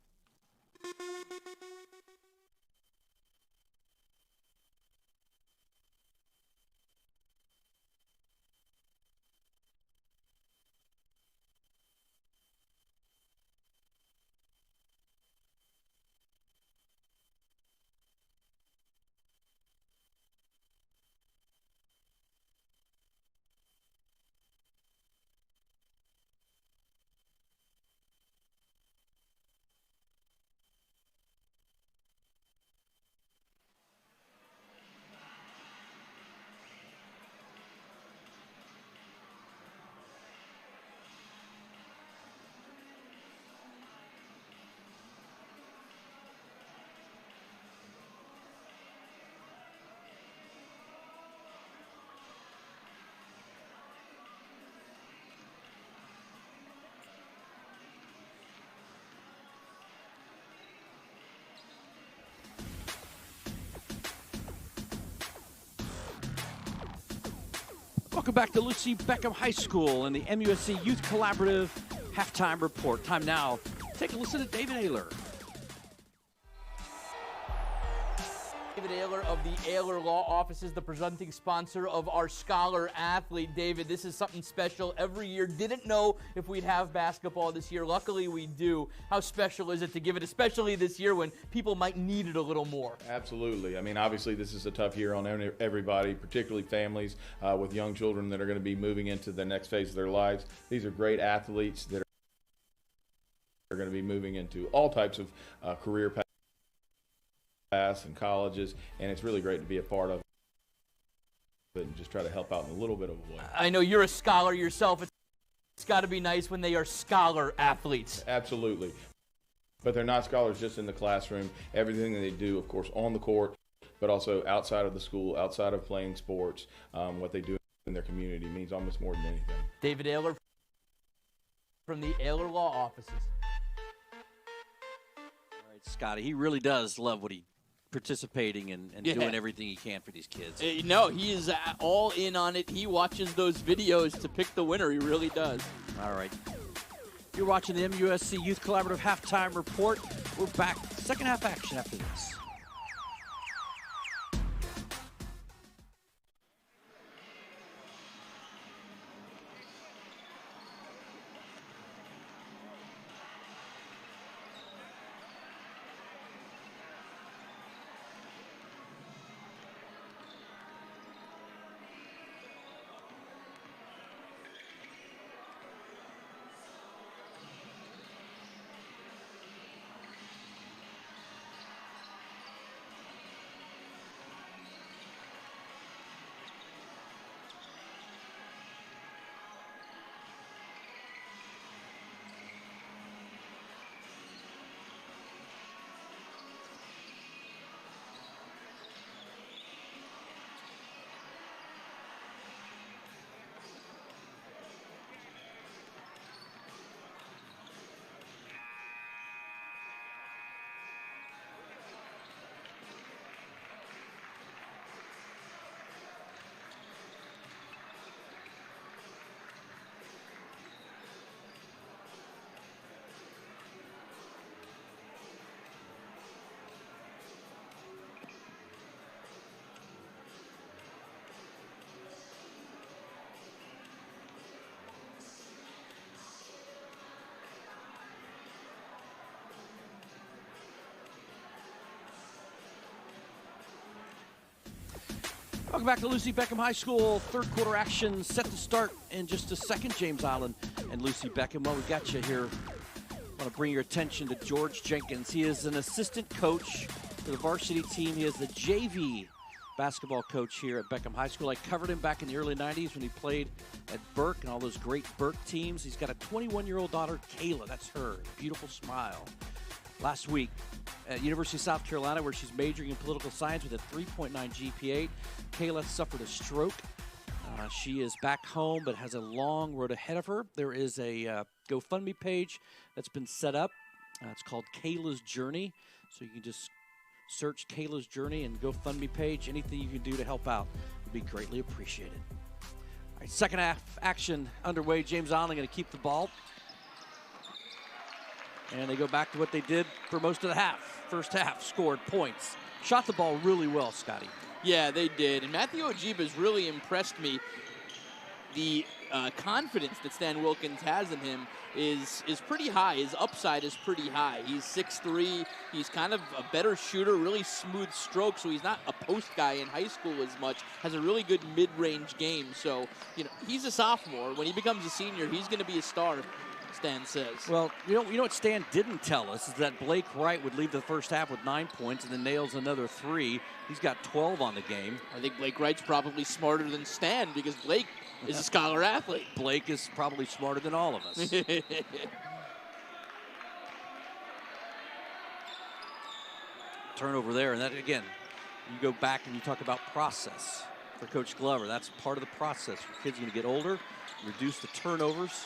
Welcome back to Lucy Beckham High School and the MUSC Youth Collaborative Halftime Report. Time now, take a listen to David Ayler. David Ayler of the Ayler Law Office is the presenting sponsor of our Scholar Athlete. David, this is something special every year. Didn't know if we'd have basketball this year. Luckily, we do. How special is it to give it, especially this year when people might need it a little more? Absolutely. I mean, obviously, this is a tough year on everybody, particularly families with young children that are going to be moving into the next phase of their lives. These are great athletes that are going to be moving into all types of career paths and colleges, and it's really great to be a part of it and just try to help out in a little bit of a way. I know you're a scholar yourself. It's got to be nice when they are scholar athletes. Absolutely. But they're not scholars just in the classroom. Everything that they do, of course, on the court, but also outside of the school, outside of playing sports, what they do in their community means almost more than anything. David Ayler from the Ayler Law Offices. All right, Scotty, he really does love what he participating and doing everything he can for these kids. No, he is all in on it. He watches those videos to pick the winner. He really does. All right. You're watching the MUSC Youth Collaborative Halftime Report. We're back. Second half action after this. Welcome back to Lucy Beckham High School. Third quarter action set to start in just a second. James Island and Lucy Beckham. Well, we got you here. I want to bring your attention to George Jenkins. He is an assistant coach for the varsity team. He is the JV basketball coach here at Beckham High School. I covered him back in the early 90s when he played at Burke and all those great Burke teams. He's got a 21-year-old daughter, Kayla. That's her. Beautiful smile. Last week at University of South Carolina, where she's majoring in political science with a 3.9 GPA, Kayla suffered a stroke. She is back home but has a long road ahead of her. There is a GoFundMe page that's been set up. It's called Kayla's Journey. So you can just search Kayla's Journey and GoFundMe page. Anything you can do to help out would be greatly appreciated. All right, second half action underway. James Island going to keep the ball. And they go back to what they did for most of the half. First half, scored points. Shot the ball really well, Scotty. Yeah, they did. And Matthew Ojib has really impressed me. The confidence that Stan Wilkins has in him is pretty high. His upside is pretty high. He's 6'3". He's kind of a better shooter, really smooth stroke, so he's not a post guy in high school as much. Has a really good mid-range game. So, you know, he's a sophomore. When he becomes a senior, he's going to be a star, Stan says. Well, you know what Stan didn't tell us is that Blake Wright would leave the first half with 9 points and then nails another 3. He's got 12 on the game. I think Blake Wright's probably smarter than Stan because Blake is a scholar athlete. Blake is probably smarter than all of us. Turnover there, and that again, you go back and you talk about process for Coach Glover. That's part of the process. Your kids are going to get older, reduce the turnovers.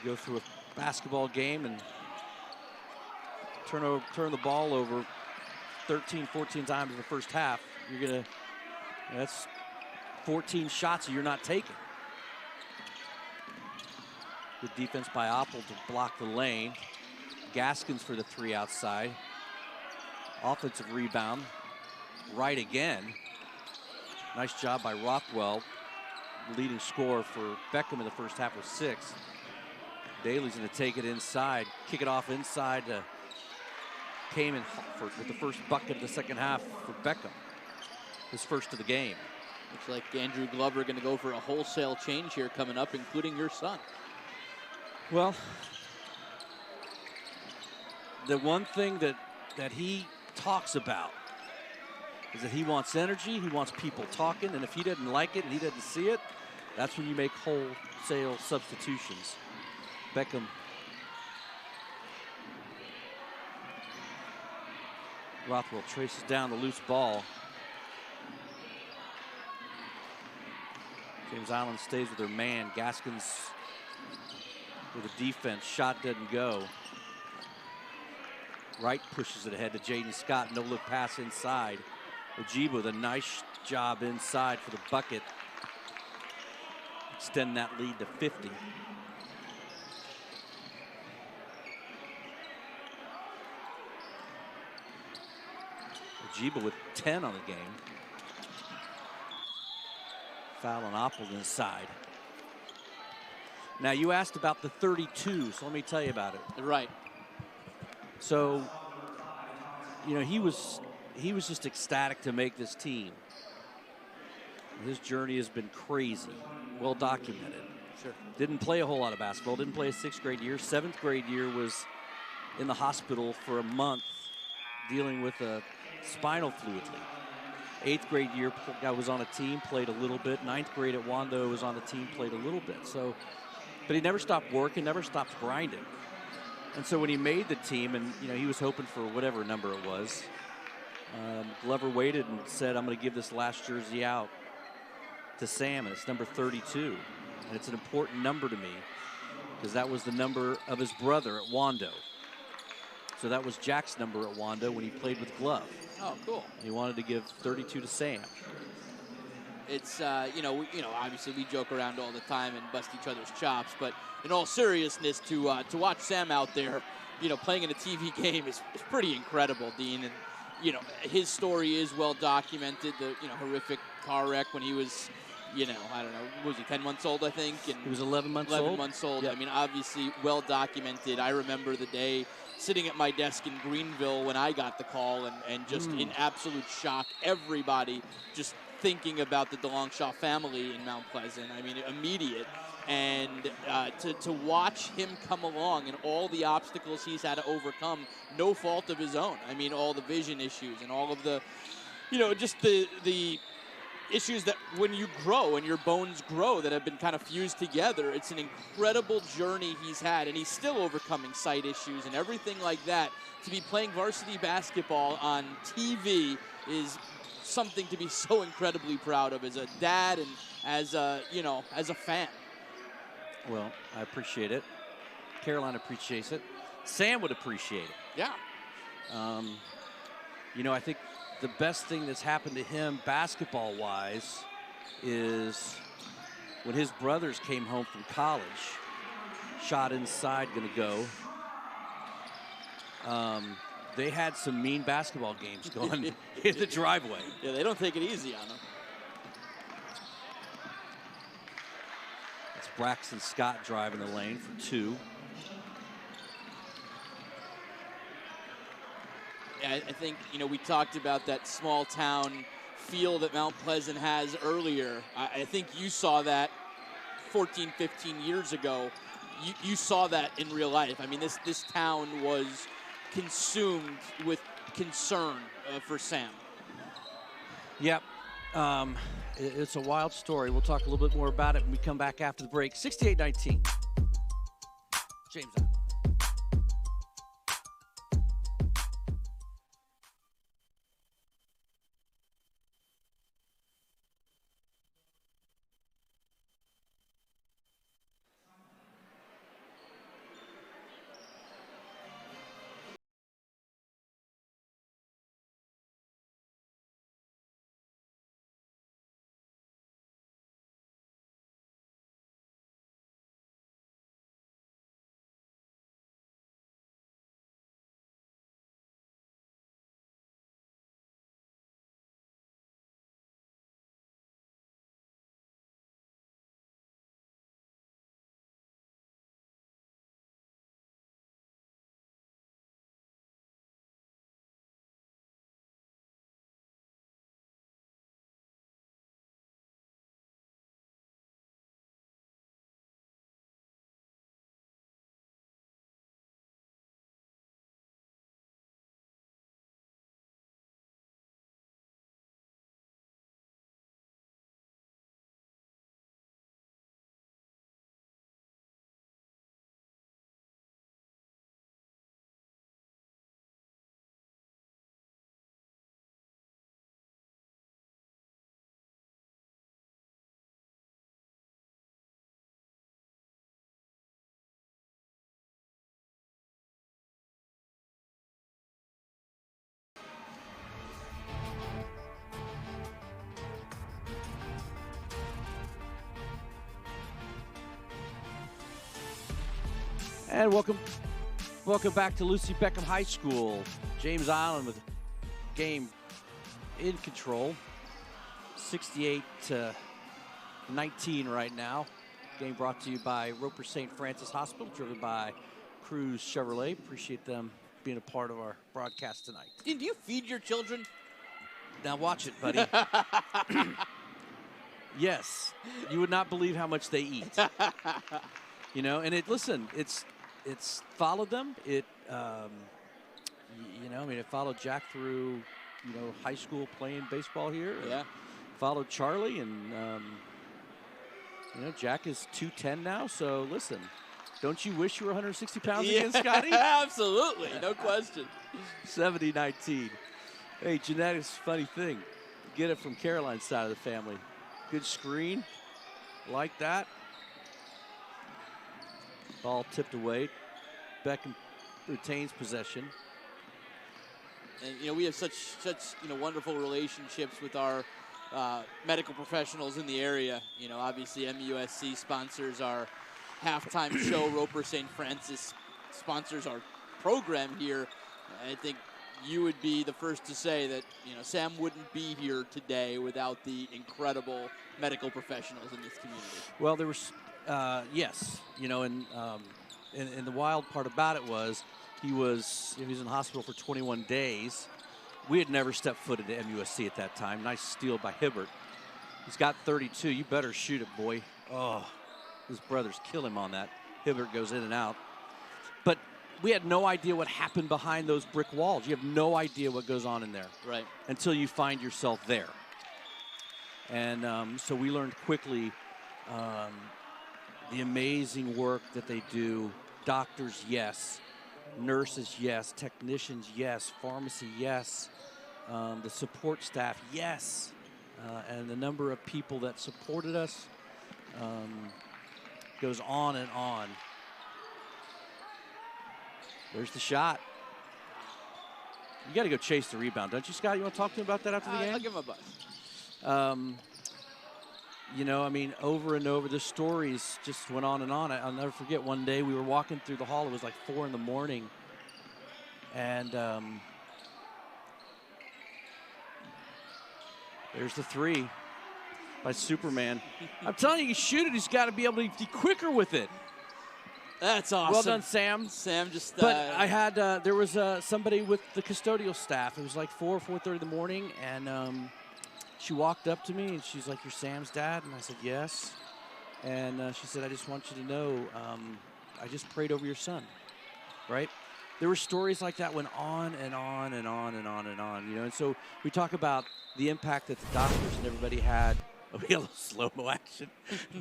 You go through a basketball game and turn the ball over 13, 14 times in the first half. You're going to, that's 14 shots that you're not taking. Good defense by Oppel to block the lane. Gaskins for the 3 outside. Offensive rebound. right again. Nice job by Rothwell. Leading scorer for Beckham in the first half was 6. Daly's going to take it inside, kick it off inside to came in with the first bucket of the second half for Beckham. His first of the game. Looks like Andrew Glover going to go for a wholesale change here coming up, including your son. Well, the one thing that he talks about is that he wants energy, he wants people talking, and if he doesn't like it and he doesn't see it, that's when you make wholesale substitutions. Beckham. Rothwell traces down the loose ball. James Island stays with their man. Gaskins with a defense. Shot doesn't go. Wright pushes it ahead to Jaden Scott. No look pass inside. Ojiba with a nice job inside for the bucket. Extend that lead to 50. Ojiba with 10 on the game. Foul on Oppold inside. Now you asked about the 32, so let me tell you about it. Right. So, you know, he was just ecstatic to make this team. His journey has been crazy, well documented. Sure. Didn't play a whole lot of basketball, didn't play a 6th grade year. 7th grade year was in the hospital for a month dealing with a spinal fluid leak. 8th grade year, guy was on a team, played a little bit. 9th grade at Wando was on the team, played a little bit. So, but he never stopped working, never stopped grinding. And so when he made the team, and you know he was hoping for whatever number it was, Glover waited and said, "I'm going to give this last jersey out to Sam," and it's number 32, and it's an important number to me because that was the number of his brother at Wando. So that was Jack's number at Wando when he played with Glove. Oh, cool. He wanted to give 32 to Sam. It's obviously we joke around all the time and bust each other's chops, but in all seriousness, to watch Sam out there, playing in a TV game is pretty incredible, Dean. And his story is well documented. The horrific car wreck when he was, I don't know, was he 10 months old, I think? And he was 11 months old. 11 months old. Yep. I mean, obviously well documented. I remember the day sitting at my desk in Greenville when I got the call and just in absolute shock. Everybody just thinking about the DeLongchamp family in Mount Pleasant. I mean, immediate. And to watch him come along and all the obstacles he's had to overcome, no fault of his own. I mean, all the vision issues and all of the, just the issues that when you grow and your bones grow that have been kind of fused together. It's an incredible journey he's had, and he's still overcoming sight issues and everything like that. To be playing varsity basketball on TV is something to be so incredibly proud of as a dad and as a fan. Well, I appreciate it. Caroline appreciates it. Sam would appreciate it. Yeah. I think the best thing that's happened to him basketball-wise is when his brothers came home from college, shot inside, gonna go. They had some mean basketball games going in the driveway. Yeah, they don't take it easy on him. It's Braxton Scott driving the lane for 2. I think, we talked about that small town feel that Mount Pleasant has earlier. I think you saw that 14, 15 years ago. You saw that in real life. I mean, this town was consumed with concern for Sam. Yep. It's a wild story. We'll talk a little bit more about it when we come back after the break. 68-19. James Island. And welcome back to Lucy Beckham High School. James Island with the game in control. 68-19 right now. Game brought to you by Roper St. Francis Hospital, driven by Cruz Chevrolet. Appreciate them being a part of our broadcast tonight. Do you feed your children? Now watch it, buddy. Yes. You would not believe how much they eat. You know, and it's followed them. It, you know, I mean, it followed Jack through, you know, high school playing baseball here. Yeah. Followed Charlie, and, you know, Jack is 210 now. So, listen, don't you wish you were 160 pounds again, Scotty? Absolutely. No question. 70-19. Hey, genetics, funny thing. Get it from Caroline's side of the family. Good screen. Like that. Ball tipped away. Beckham retains possession. And, you know, we have such you know, wonderful relationships with our medical professionals in the area. You know, obviously MUSC sponsors our halftime show. Roper St. Francis sponsors our program here. I think you would be the first to say that, you know, Sam wouldn't be here today without the incredible medical professionals in this community. Well, there was, yes, you know, and the wild part about it was he was in the hospital for 21 days. We had never stepped foot into MUSC at that time. Nice steal by Hibbert. He's got 32. You better shoot it, boy. Oh, his brothers kill him on that. Hibbert goes in and out. But we had no idea what happened behind those brick walls. You have no idea what goes on in there. Right. Until you find yourself there. And so we learned quickly the amazing work that they do. Doctors, yes. Nurses, yes. Technicians, yes. Pharmacy, yes. The support staff, yes. And the number of people that supported us goes on and on. There's the shot. You got to go chase the rebound, don't you, Scott? You want to talk to him about that after the game? I'll give him a buzz. You know, I mean, over and over, the stories just went on and on. I'll never forget one day we were walking through the hall. It was like 4 in the morning. And there's the three by Superman. I'm telling you, you shoot it, he's got to be able to be quicker with it. That's awesome. Well done, Sam. Sam just... But I had, there was somebody with the custodial staff. It was like 4:30 in the morning, and she walked up to me, and she's like, "You're Sam's dad?" And I said, "Yes." And she said, "I just want you to know, I just prayed over your son," right? There were stories like that went on and on and on and on and on, you know. And so we talk about the impact that the doctors and everybody had. Oh, we got a little slow-mo action.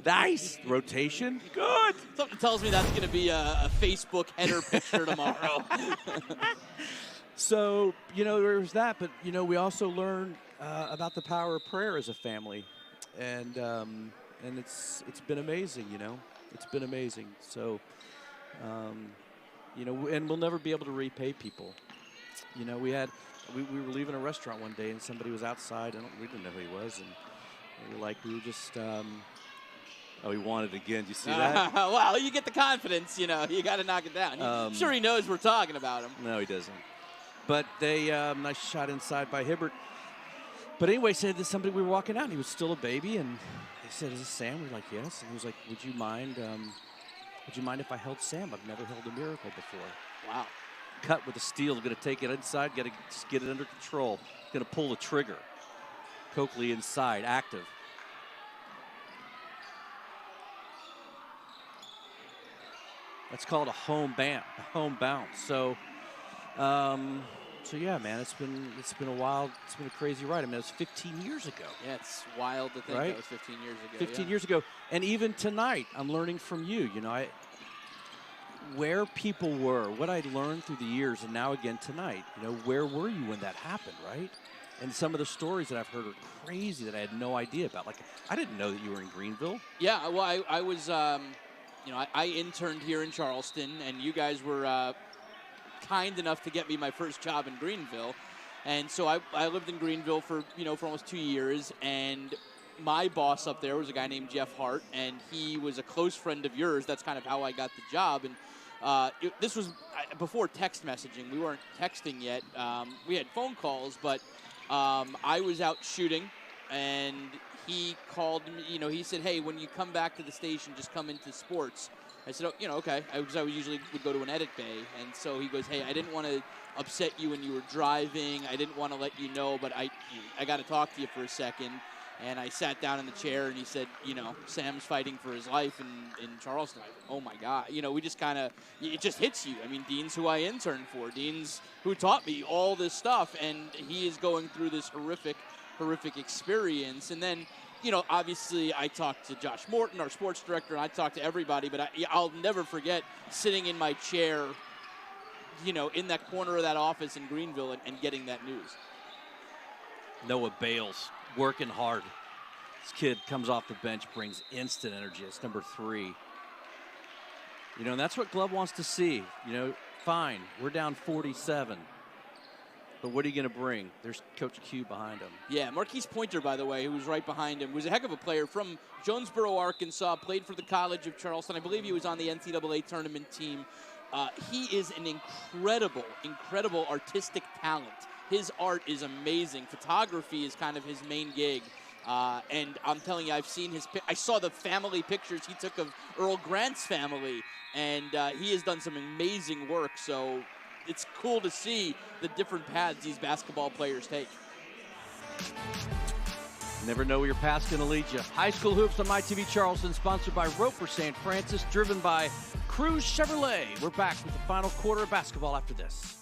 Nice. Rotation. Good. Something tells me that's going to be a Facebook header picture tomorrow. So, you know, there was that. But, you know, we also learned about the power of prayer as a family. And it's been amazing, you know. It's been amazing. So, you know, and we'll never be able to repay people. You know, we were leaving a restaurant one day, and somebody was outside. We didn't know who he was. And we were just, oh, he wanted it again. Do you see that? Well, you get the confidence, you know. You got to knock it down. I'm sure he knows we're talking about him. No, he doesn't. But they, nice shot inside by Hibbert. But anyway, said that somebody, we were walking out, and he was still a baby, and they said, "Is this Sam?" We were like, "Yes." And he was like, would you mind if I held Sam? I've never held a miracle before. Wow. Cut with a steal, going to take it inside, got to just get it under control. Going to pull the trigger. Coakley inside, active. That's called a home bounce. So, yeah, man, it's been a wild, it's been a crazy ride. I mean, it was 15 years ago. Yeah, it's wild to think that was 15 years ago. 15 years ago, and even tonight, I'm learning from you. You know, where people were, what I learned through the years, and now again tonight. You know, where were you when that happened, right? And some of the stories that I've heard are crazy that I had no idea about. Like, I didn't know that you were in Greenville. Yeah, well, I was, you know, I interned here in Charleston, and you guys were kind enough to get me my first job in Greenville. And so I lived in Greenville for almost 2 years, and my boss up there was a guy named Jeff Hart, and he was a close friend of yours. That's kind of how I got the job. And this was before text messaging. We weren't texting yet. We had phone calls, but I was out shooting, and he called me. He said, "Hey, when you come back to the station, just come into sports." I said, "Oh, okay." I usually would go to an edit bay, and so he goes, "Hey, I didn't want to upset you when you were driving. I didn't want to let you know, but I got to talk to you for a second." And I sat down in the chair, and he said, "Sam's fighting for his life in Charleston." Oh, my God. We just kind of, it just hits you. I mean, Dean's who I interned for. Dean's who taught me all this stuff, and he is going through this horrific experience. And then, obviously I talked to Josh Morton, our sports director, and I talked to everybody, but I'll never forget sitting in my chair, in that corner of that office in Greenville and getting that news. Noah Bales working hard. This kid comes off the bench, brings instant energy. It's number 3. And that's what Glove wants to see. Fine, we're down 47. But what are you going to bring? There's Coach Q behind him. Yeah, Marquise Pointer, by the way, who was right behind him, was a heck of a player from Jonesboro, Arkansas, played for the College of Charleston. I believe he was on the NCAA tournament team. He is an incredible artistic talent. His art is amazing. Photography is kind of his main gig. And I'm telling you, I saw the family pictures he took of Earl Grant's family, and he has done some amazing work. So it's cool to see the different paths these basketball players take. Never know where your path's going to lead you. High School Hoops on MyTV Charleston, sponsored by Roper St. Francis, driven by Cruz Chevrolet. We're back with the final quarter of basketball after this.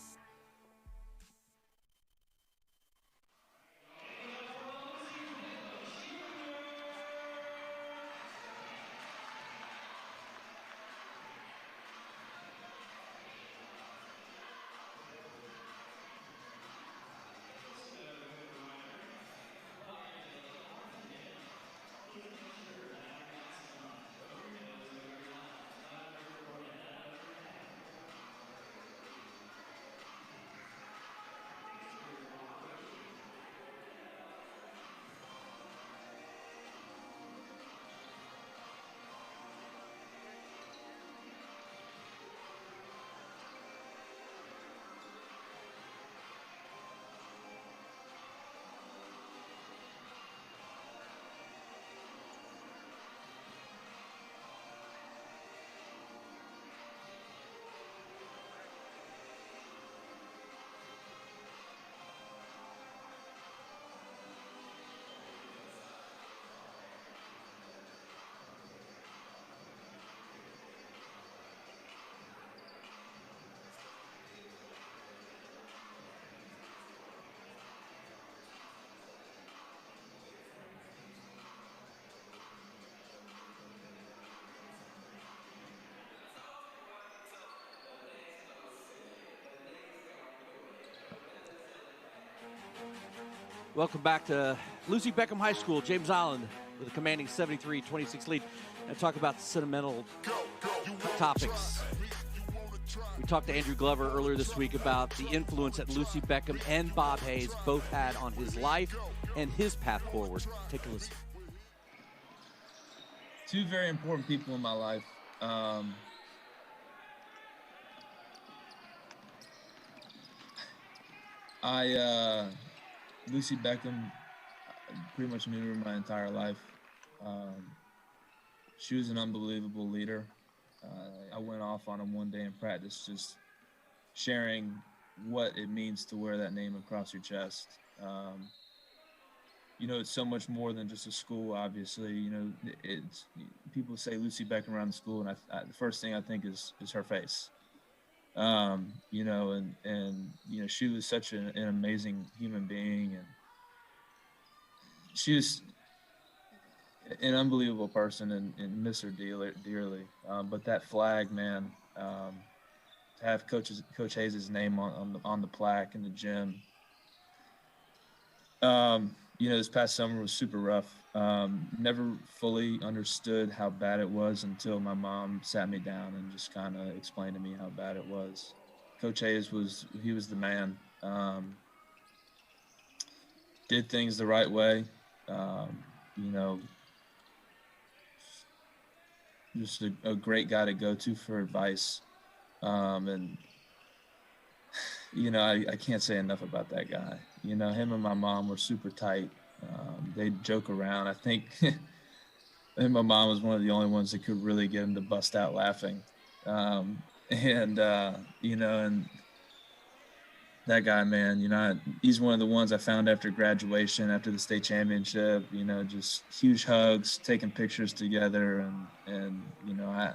Welcome back to Lucy Beckham High School, James Island, with a commanding 73-26 lead. And talk about sentimental topics. We talked to Andrew Glover earlier this week about the influence that Lucy Beckham and Bob Hayes both had on his life and his path forward. Take a listen. Two very important people in my life. Lucy Beckham, pretty much knew her my entire life. She was an unbelievable leader. I went off on him one day in practice, just sharing what it means to wear that name across your chest. It's so much more than just a school, obviously. It's people say Lucy Beckham around the school, and the first thing I think is her face. She was such an amazing human being, and she was an unbelievable person, and miss her dearly. But that flag, man, to have Coach Hayes' name on the plaque in the gym. This past summer was super rough. Never fully understood how bad it was until my mom sat me down and just kind of explained to me how bad it was. Coach Hayes was the man. Did things the right way. Just a great guy to go to for advice. And, you know, I can't say enough about that guy. You know, him and my mom were super tight. They joke around. I think my mom was one of the only ones that could really get him to bust out laughing. You know, and that guy, man, you know, he's one of the ones I found after graduation, after the state championship, you know, just huge hugs, taking pictures together. And you know,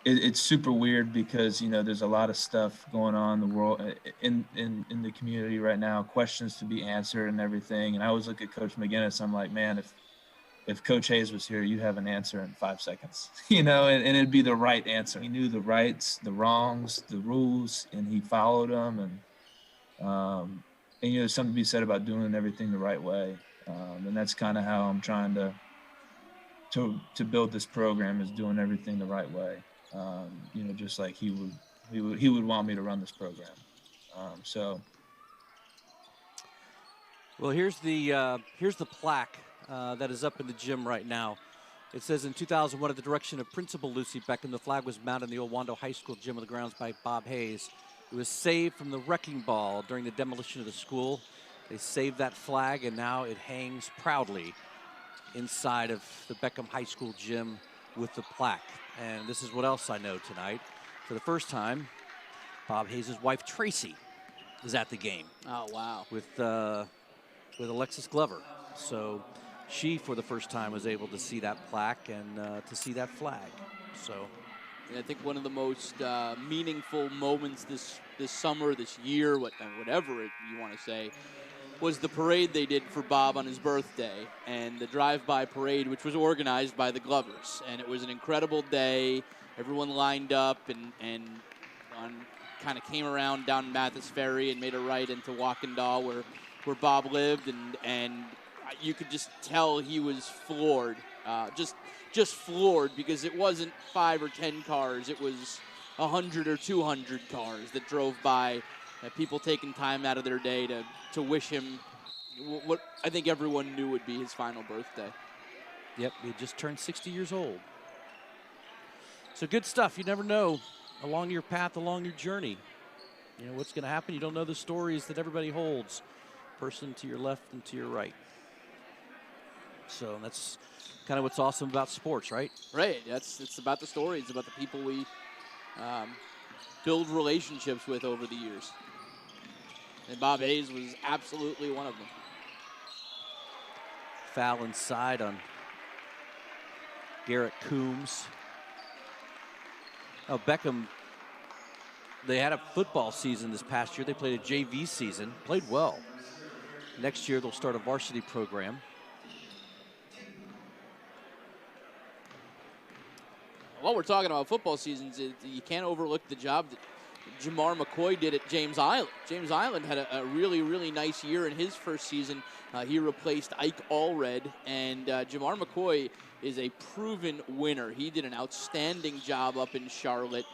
it's super weird because, you know, there's a lot of stuff going on in the world, in the community right now, questions to be answered and everything. And I always look at Coach McGinnis, I'm like, man, if Coach Hayes was here, you'd have an answer in 5 seconds, you know, and it'd be the right answer. He knew the rights, the wrongs, the rules, and he followed them. And you know, there's something to be said about doing everything the right way. And that's kind of how I'm trying to build this program, is doing everything the right way. You know, just like he would want me to run this program. Well, here's the plaque that is up in the gym right now. It says, in 2001, at the direction of Principal Lucy Beckham, the flag was mounted in the old Wando High School gym on the grounds by Bob Hayes. It was saved from the wrecking ball during the demolition of the school. They saved that flag, and now it hangs proudly inside of the Beckham High School gym with the plaque. And this is what else I know tonight. For the first time, Bob Hayes' wife, Tracy, is at the game. Oh, wow. With Alexis Glover. So she, for the first time, was able to see that plaque and to see that flag. So I think one of the most meaningful moments this summer, this year, whatever you want to say, was the parade they did for Bob on his birthday, and the drive-by parade, which was organized by the Glovers. And it was an incredible day. Everyone lined up and kind of came around down Mathis Ferry and made a right into Wakandal, where Bob lived, and you could just tell he was floored, just floored, because it wasn't 5 or 10 cars. It was 100 or 200 cars that drove by, people taking time out of their day to wish him what I think everyone knew would be his final birthday. Yep, he just turned 60 years old. So good stuff. You never know along your path, along your journey, you know, what's going to happen. You don't know the stories that everybody holds. Person to your left and to your right. So that's kind of what's awesome about sports, right? Right. It's about the stories. It's about the people we build relationships with over the years. And Bob Hayes was absolutely one of them. Foul inside on Garrett Coombs. Oh, Beckham, they had a football season this past year. They played a JV season, played well. Next year, they'll start a varsity program. While we're talking about football seasons, you can't overlook the job that Jamar McCoy did at James Island. James Island had a really, really nice year in his first season. He replaced Ike Allred, and Jamar McCoy is a proven winner. He did an outstanding job up in Charlotte.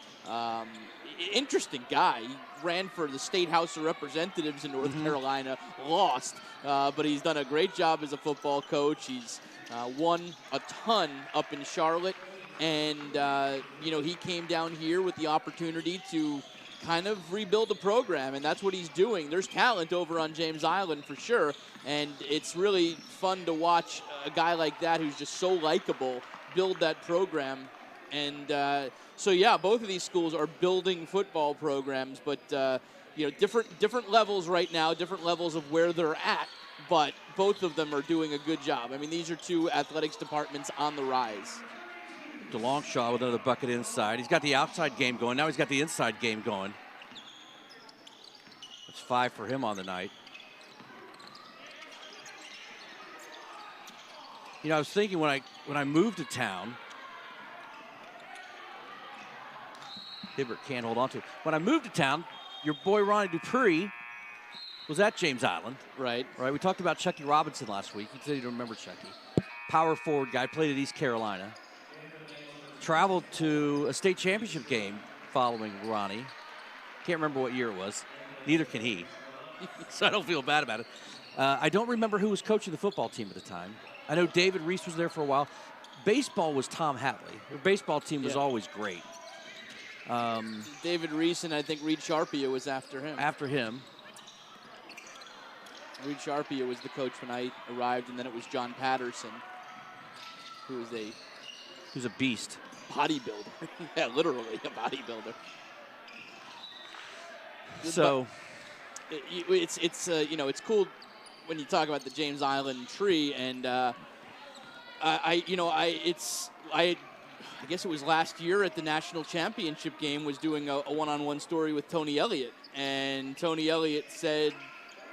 Interesting guy. He ran for the State House of Representatives in North Carolina, lost, but he's done a great job as a football coach. He's won a ton up in Charlotte, and you know, he came down here with the opportunity to kind of rebuild the program, and that's what he's doing. There's talent over on James Island for sure, and it's really fun to watch a guy like that who's just so likable build that program. And so yeah, both of these schools are building football programs, but you know, different levels right now, different levels of where they're at, but both of them are doing a good job. I mean, these are two athletics departments on the rise. DeLongchamp with another bucket inside. He's got the outside game going. Now he's got the inside game going. That's 5 for him on the night. You know, I was thinking when I moved to town, Hibbert can't hold on to it. When I moved to town, your boy Ronnie Dupree was at James Island. Right. Right. We talked about Chucky Robinson last week. He said he didn't remember Chucky. Power forward guy, played at East Carolina. Traveled to a state championship game following Ronnie. Can't remember what year it was. Neither can he. So I don't feel bad about it. I don't remember who was coaching the football team at the time. I know David Reese was there for a while. Baseball was Tom Hatley. Their baseball team was always great. David Reese and I think Reed Sharpia was after him. Reed Sharpia was the coach when I arrived, and then it was John Patterson, who's a beast. Bodybuilder. Yeah, literally a bodybuilder. So it's cool when you talk about the James Island tree, and I guess it was last year at the national championship game, was doing a one-on-one story with Tony Elliott, and Tony Elliott said,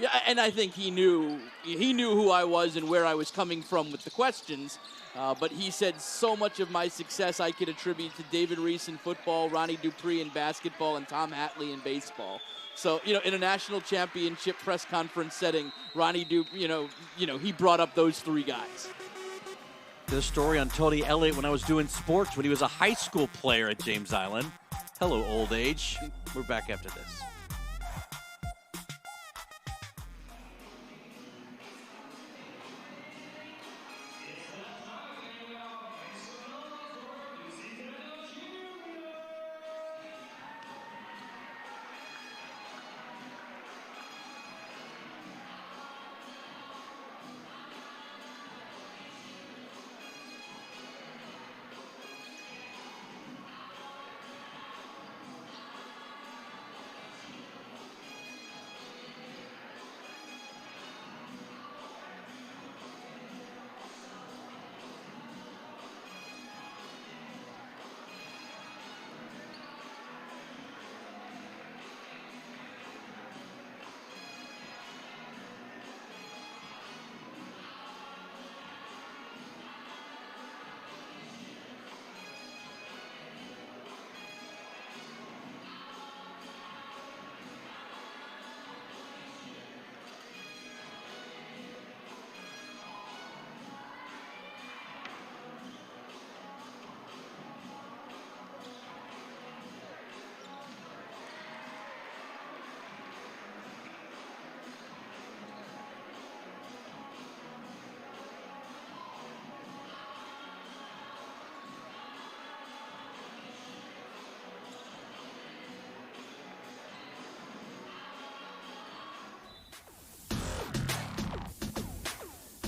yeah, and I think he knew who I was and where I was coming from with the questions, but he said so much of my success I could attribute to David Reese in football, Ronnie Dupree in basketball, and Tom Hatley in baseball. So, in a national championship press conference setting, Ronnie he brought up those three guys. The story on Tony Elliott when I was doing sports when he was a high school player at James Island. Hello, old age. We're back after this.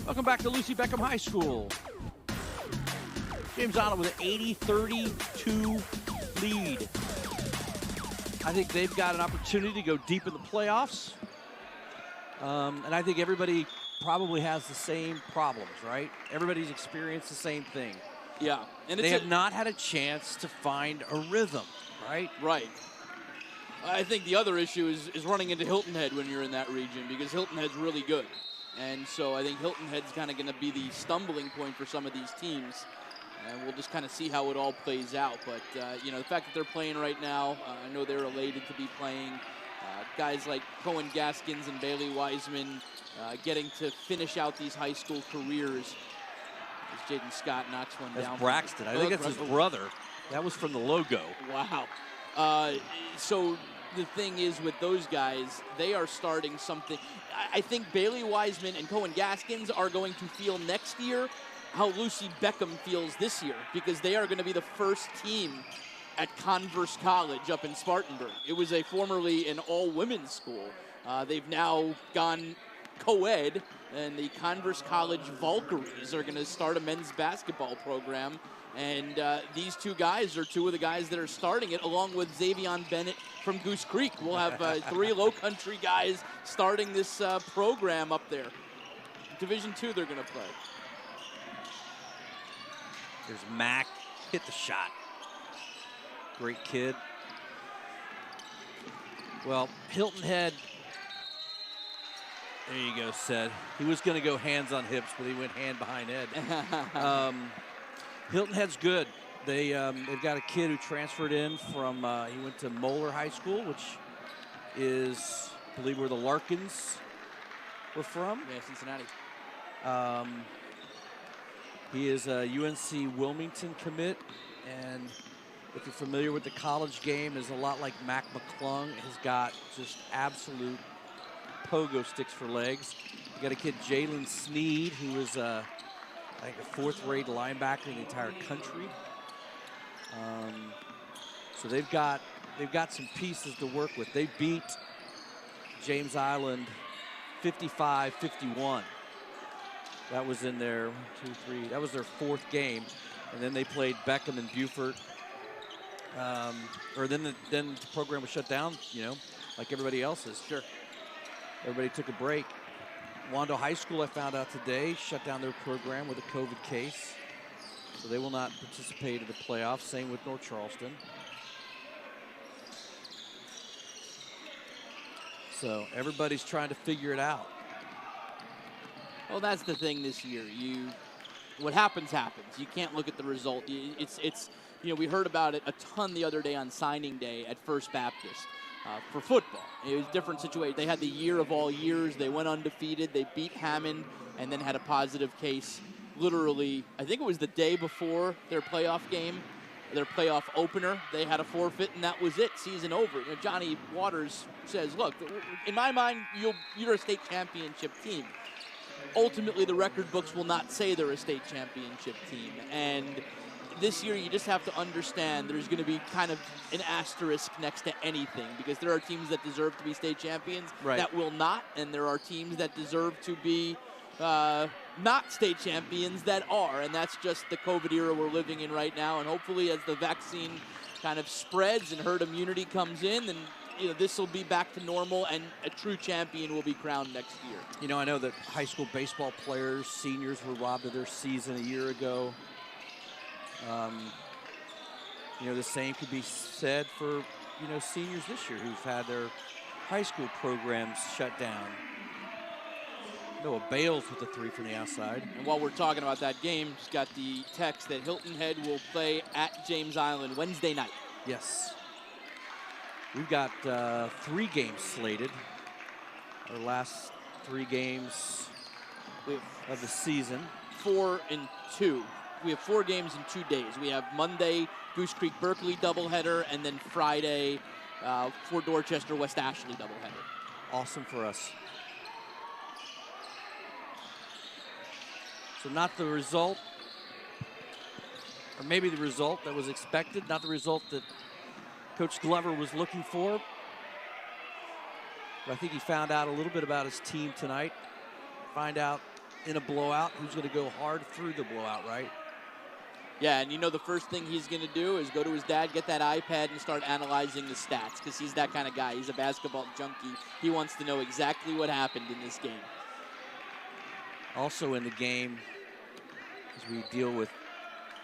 Welcome back to Lucy Beckham High School. James Island with an 80-32 lead. I think they've got an opportunity to go deep in the playoffs. And I think everybody probably has the same problems, right? Everybody's experienced the same thing. Yeah. And they have not had a chance to find a rhythm, right? Right. I think the other issue is running into Hilton Head when you're in that region, because Hilton Head's really good. And so I think Hilton Head's kind of going to be the stumbling point for some of these teams. And we'll just kind of see how it all plays out. But, the fact that they're playing right now, I know they're elated to be playing. Guys like Cohen Gaskins and Bailey Wiseman getting to finish out these high school careers. As Jaden Scott knocks one down. That's Braxton. I think that's his brother. That was from the logo. Wow. So the thing is with those guys, they are starting something. I think Bailey Wiseman and Cohen Gaskins are going to feel next year how Lucy Beckham feels this year, because they are going to be the first team at Converse College up in Spartanburg. It was formerly an all-women's school. They've now gone co-ed, and the Converse College Valkyries are going to start a men's basketball program. And these two guys are two of the guys that are starting it, along with Xavion Bennett from Goose Creek. We'll have three low-country guys starting this program up there. Division II they're going to play. There's Mac. Hit the shot. Great kid. Well, Hilton Head. There you go, Sed. He was going to go hands on hips, but he went hand behind head. Hilton Head's good. They've got a kid who transferred in from, he went to Moeller High School, which is, I believe, where the Larkins were from. Yeah, Cincinnati. He is a UNC Wilmington commit, and if you're familiar with the college game, is a lot like Mac McClung. Has got just absolute pogo sticks for legs. You got a kid, Jalen Sneed, who was I think a fourth-grade linebacker in the entire country. So they've got some pieces to work with. They beat James Island 55-51. That was in their 1, 2, 3. That was their 4th game, and then they played Beckham and Beaufort. Then the program was shut down, you know, like everybody else's. Sure. Everybody took a break. Wando High School, I found out today, shut down their program with a COVID case. So they will not participate in the playoffs. Same with North Charleston. So everybody's trying to figure it out. Well, that's the thing this year. What happens, happens. You can't look at the result. It's you know, we heard about it a ton the other day on signing day at First Baptist for football. It was a different situation. They had the year of all years. They went undefeated. They beat Hammond and then had a positive case literally, I think it was the day before their playoff game, their playoff opener. They had a forfeit, and that was it. Season over. You know, Johnny Waters says, look, in my mind, you're a state championship team. Ultimately, the record books will not say they're a state championship team. And this year, you just have to understand there's going to be kind of an asterisk next to anything, because there are teams that deserve to be state champions that will not, and there are teams that deserve to be not state champions that are, and that's just the COVID era we're living in right now. And hopefully, as the vaccine kind of spreads and herd immunity comes in, then you know, this will be back to normal, and a true champion will be crowned next year. You know, I know that high school baseball players, seniors, were robbed of their season a year ago. You know, the same could be said for, you know, seniors this year who've had their high school programs shut down. Noah Bales with the 3 from the outside. And while we're talking about that game, just got the text that Hilton Head will play at James Island Wednesday night. Yes. We've got 3 games slated. Our last 3 games of the season. 4 and 2. We have 4 games in 2 days. We have Monday, Goose Creek Berkeley doubleheader, and then Friday, Fort Dorchester West Ashley doubleheader. Awesome for us. So not the result, or maybe the result that was expected, not the result that Coach Glover was looking for. But I think he found out a little bit about his team tonight. Find out in a blowout who's going to go hard through the blowout, right? Yeah, and you know the first thing he's going to do is go to his dad, get that iPad, and start analyzing the stats, because he's that kind of guy. He's a basketball junkie. He wants to know exactly what happened in this game. Also in the game, as we deal with,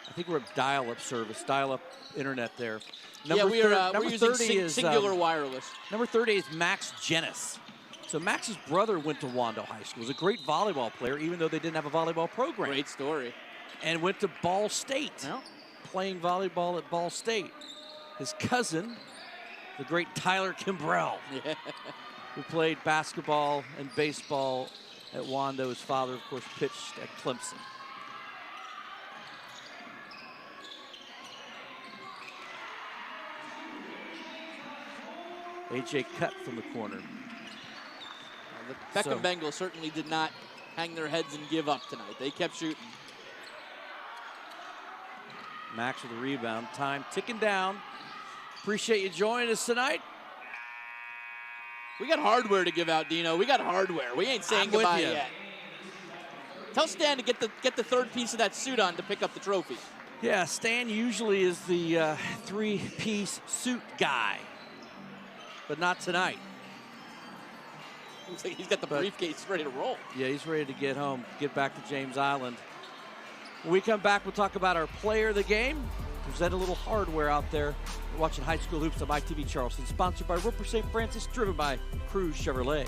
I think we're at dial-up service, dial-up internet there. We're using singular wireless. Number 30 is Max Jenis. So Max's brother went to Wando High School. He was a great volleyball player, even though they didn't have a volleyball program. Great story. And went to Ball State, playing volleyball at Ball State. His cousin, the great Tyler Kimbrell, who played basketball and baseball at Wando. His father, of course, pitched at Clemson. A.J. cut from the corner. The Beckham Bengals certainly did not hang their heads and give up tonight. They kept shooting. Max with the rebound. Time ticking down. Appreciate you joining us tonight. We got hardware to give out, Dino. We got hardware. We ain't saying goodbye yet. Tell Stan to get the third piece of that suit on to pick up the trophy. Yeah, Stan usually is the 3-piece suit guy, but not tonight. Looks like he's got the briefcase ready to roll. Yeah, he's ready to get home, get back to James Island. When we come back, we'll talk about our player of the game. Present a little hardware out there. We're watching High School Hoops on MyTV Charleston, sponsored by Roper St. Francis, driven by Cruz Chevrolet.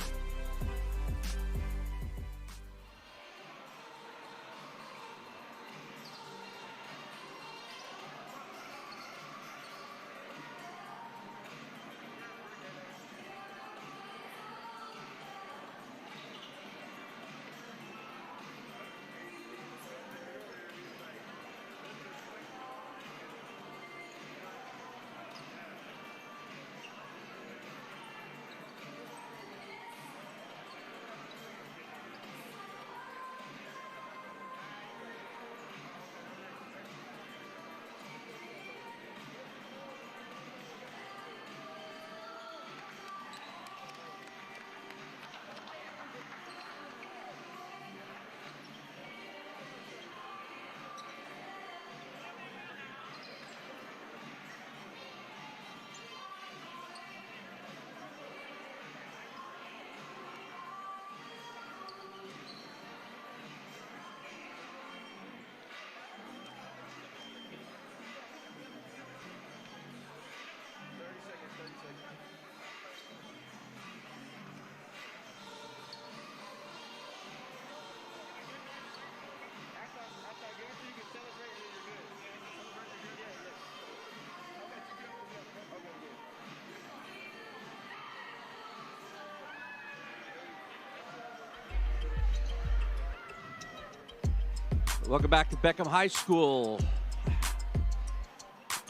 Welcome back to Beckham High School.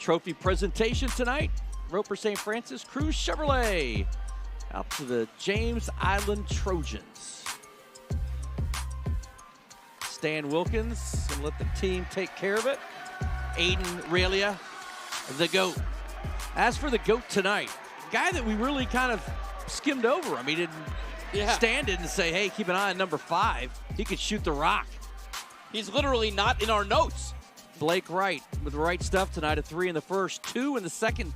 Trophy presentation tonight. Roper St. Francis, Cruz Chevrolet. Out to the James Island Trojans. Stan Wilkins and let the team take care of it. Aiden Ralia, the GOAT. As for the GOAT tonight, guy that we really kind of skimmed over. I mean, Stan didn't say, hey, keep an eye on number 5. He could shoot the rock. He's literally not in our notes. Blake Wright with the right stuff tonight. A 3 in the first, 2 in the second.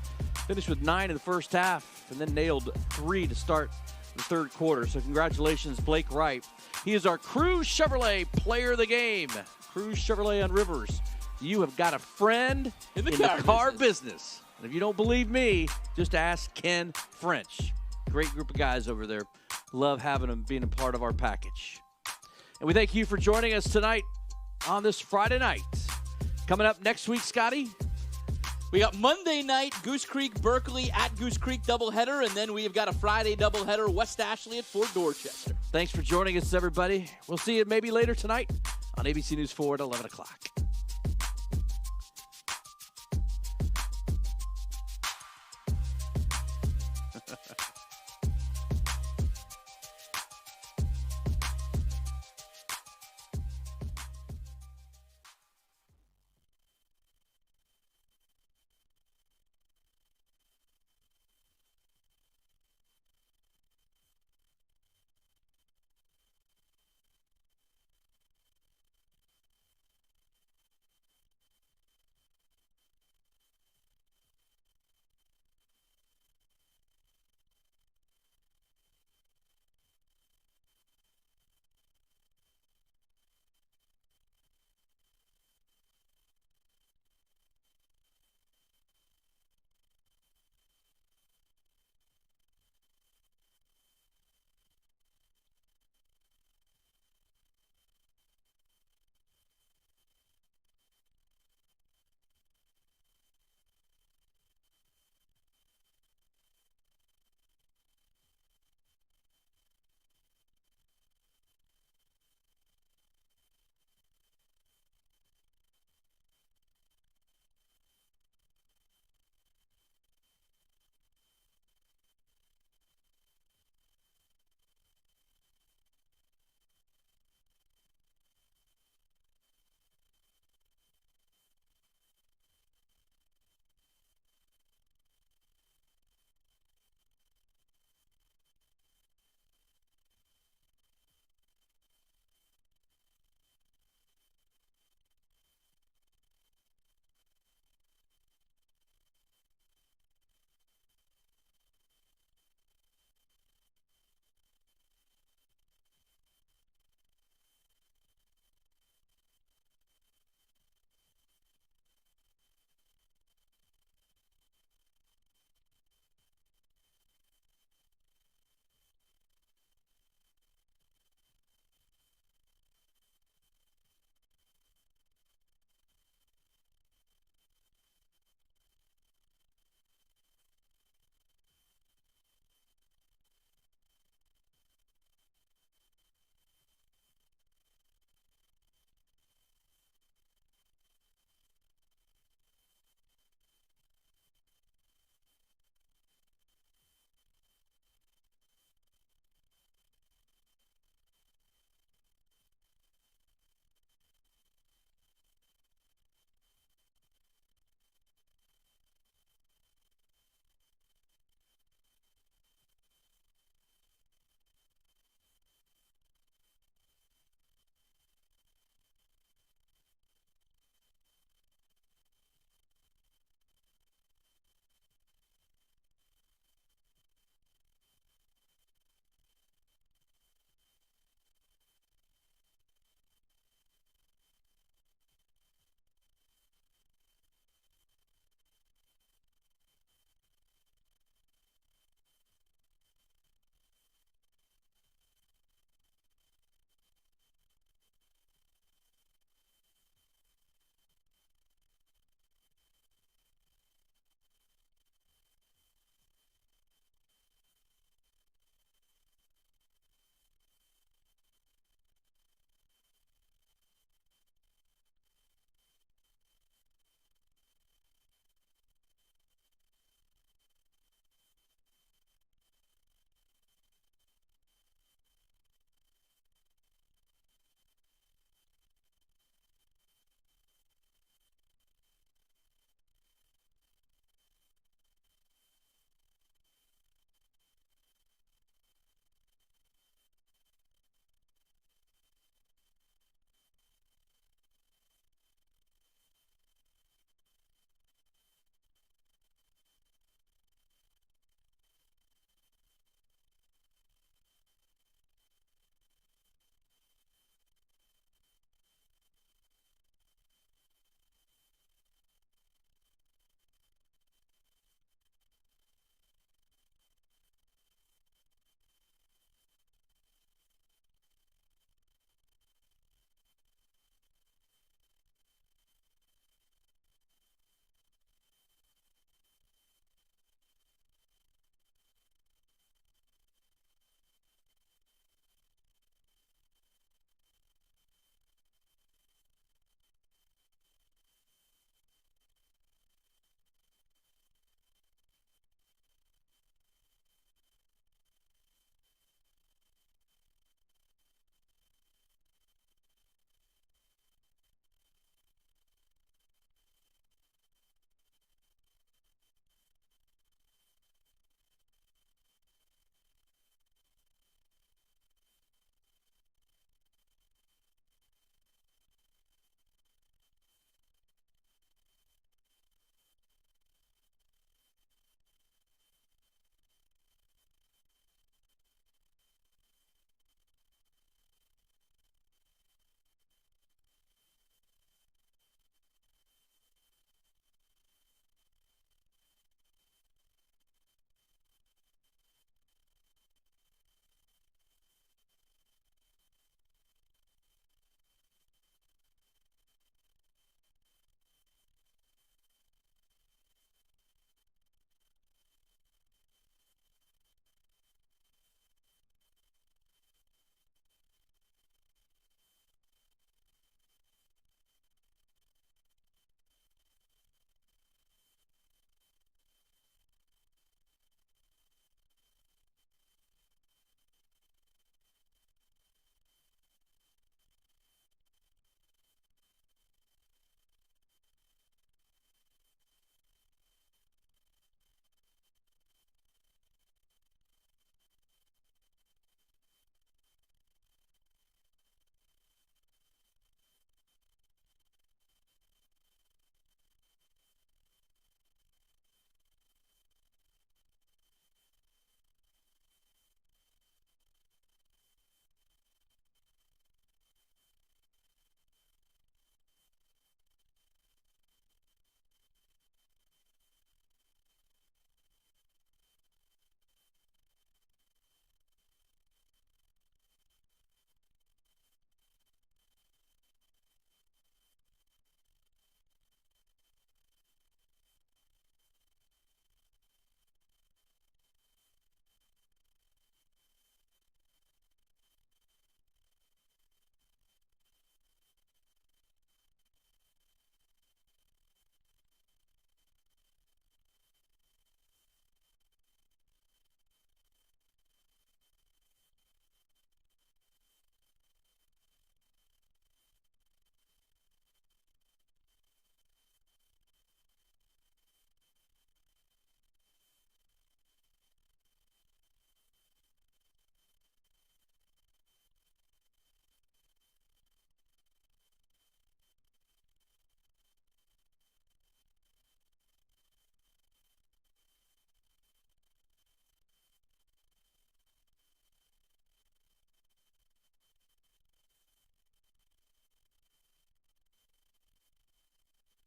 Finished with 9 in the first half, and then nailed 3 to start the third quarter. So congratulations, Blake Wright. He is our Cruz Chevrolet Player of the Game. Cruz Chevrolet on Rivers. You have got a friend in the car business. And if you don't believe me, just ask Ken French. Great group of guys over there. Love having them being a part of our package. And we thank you for joining us tonight on this Friday night. Coming up next week, Scotty, we got Monday night, Goose Creek, Berkeley at Goose Creek doubleheader, and then we have got a Friday doubleheader, West Ashley at Fort Dorchester. Thanks for joining us, everybody. We'll see you maybe later tonight on ABC News 4 at 11 o'clock.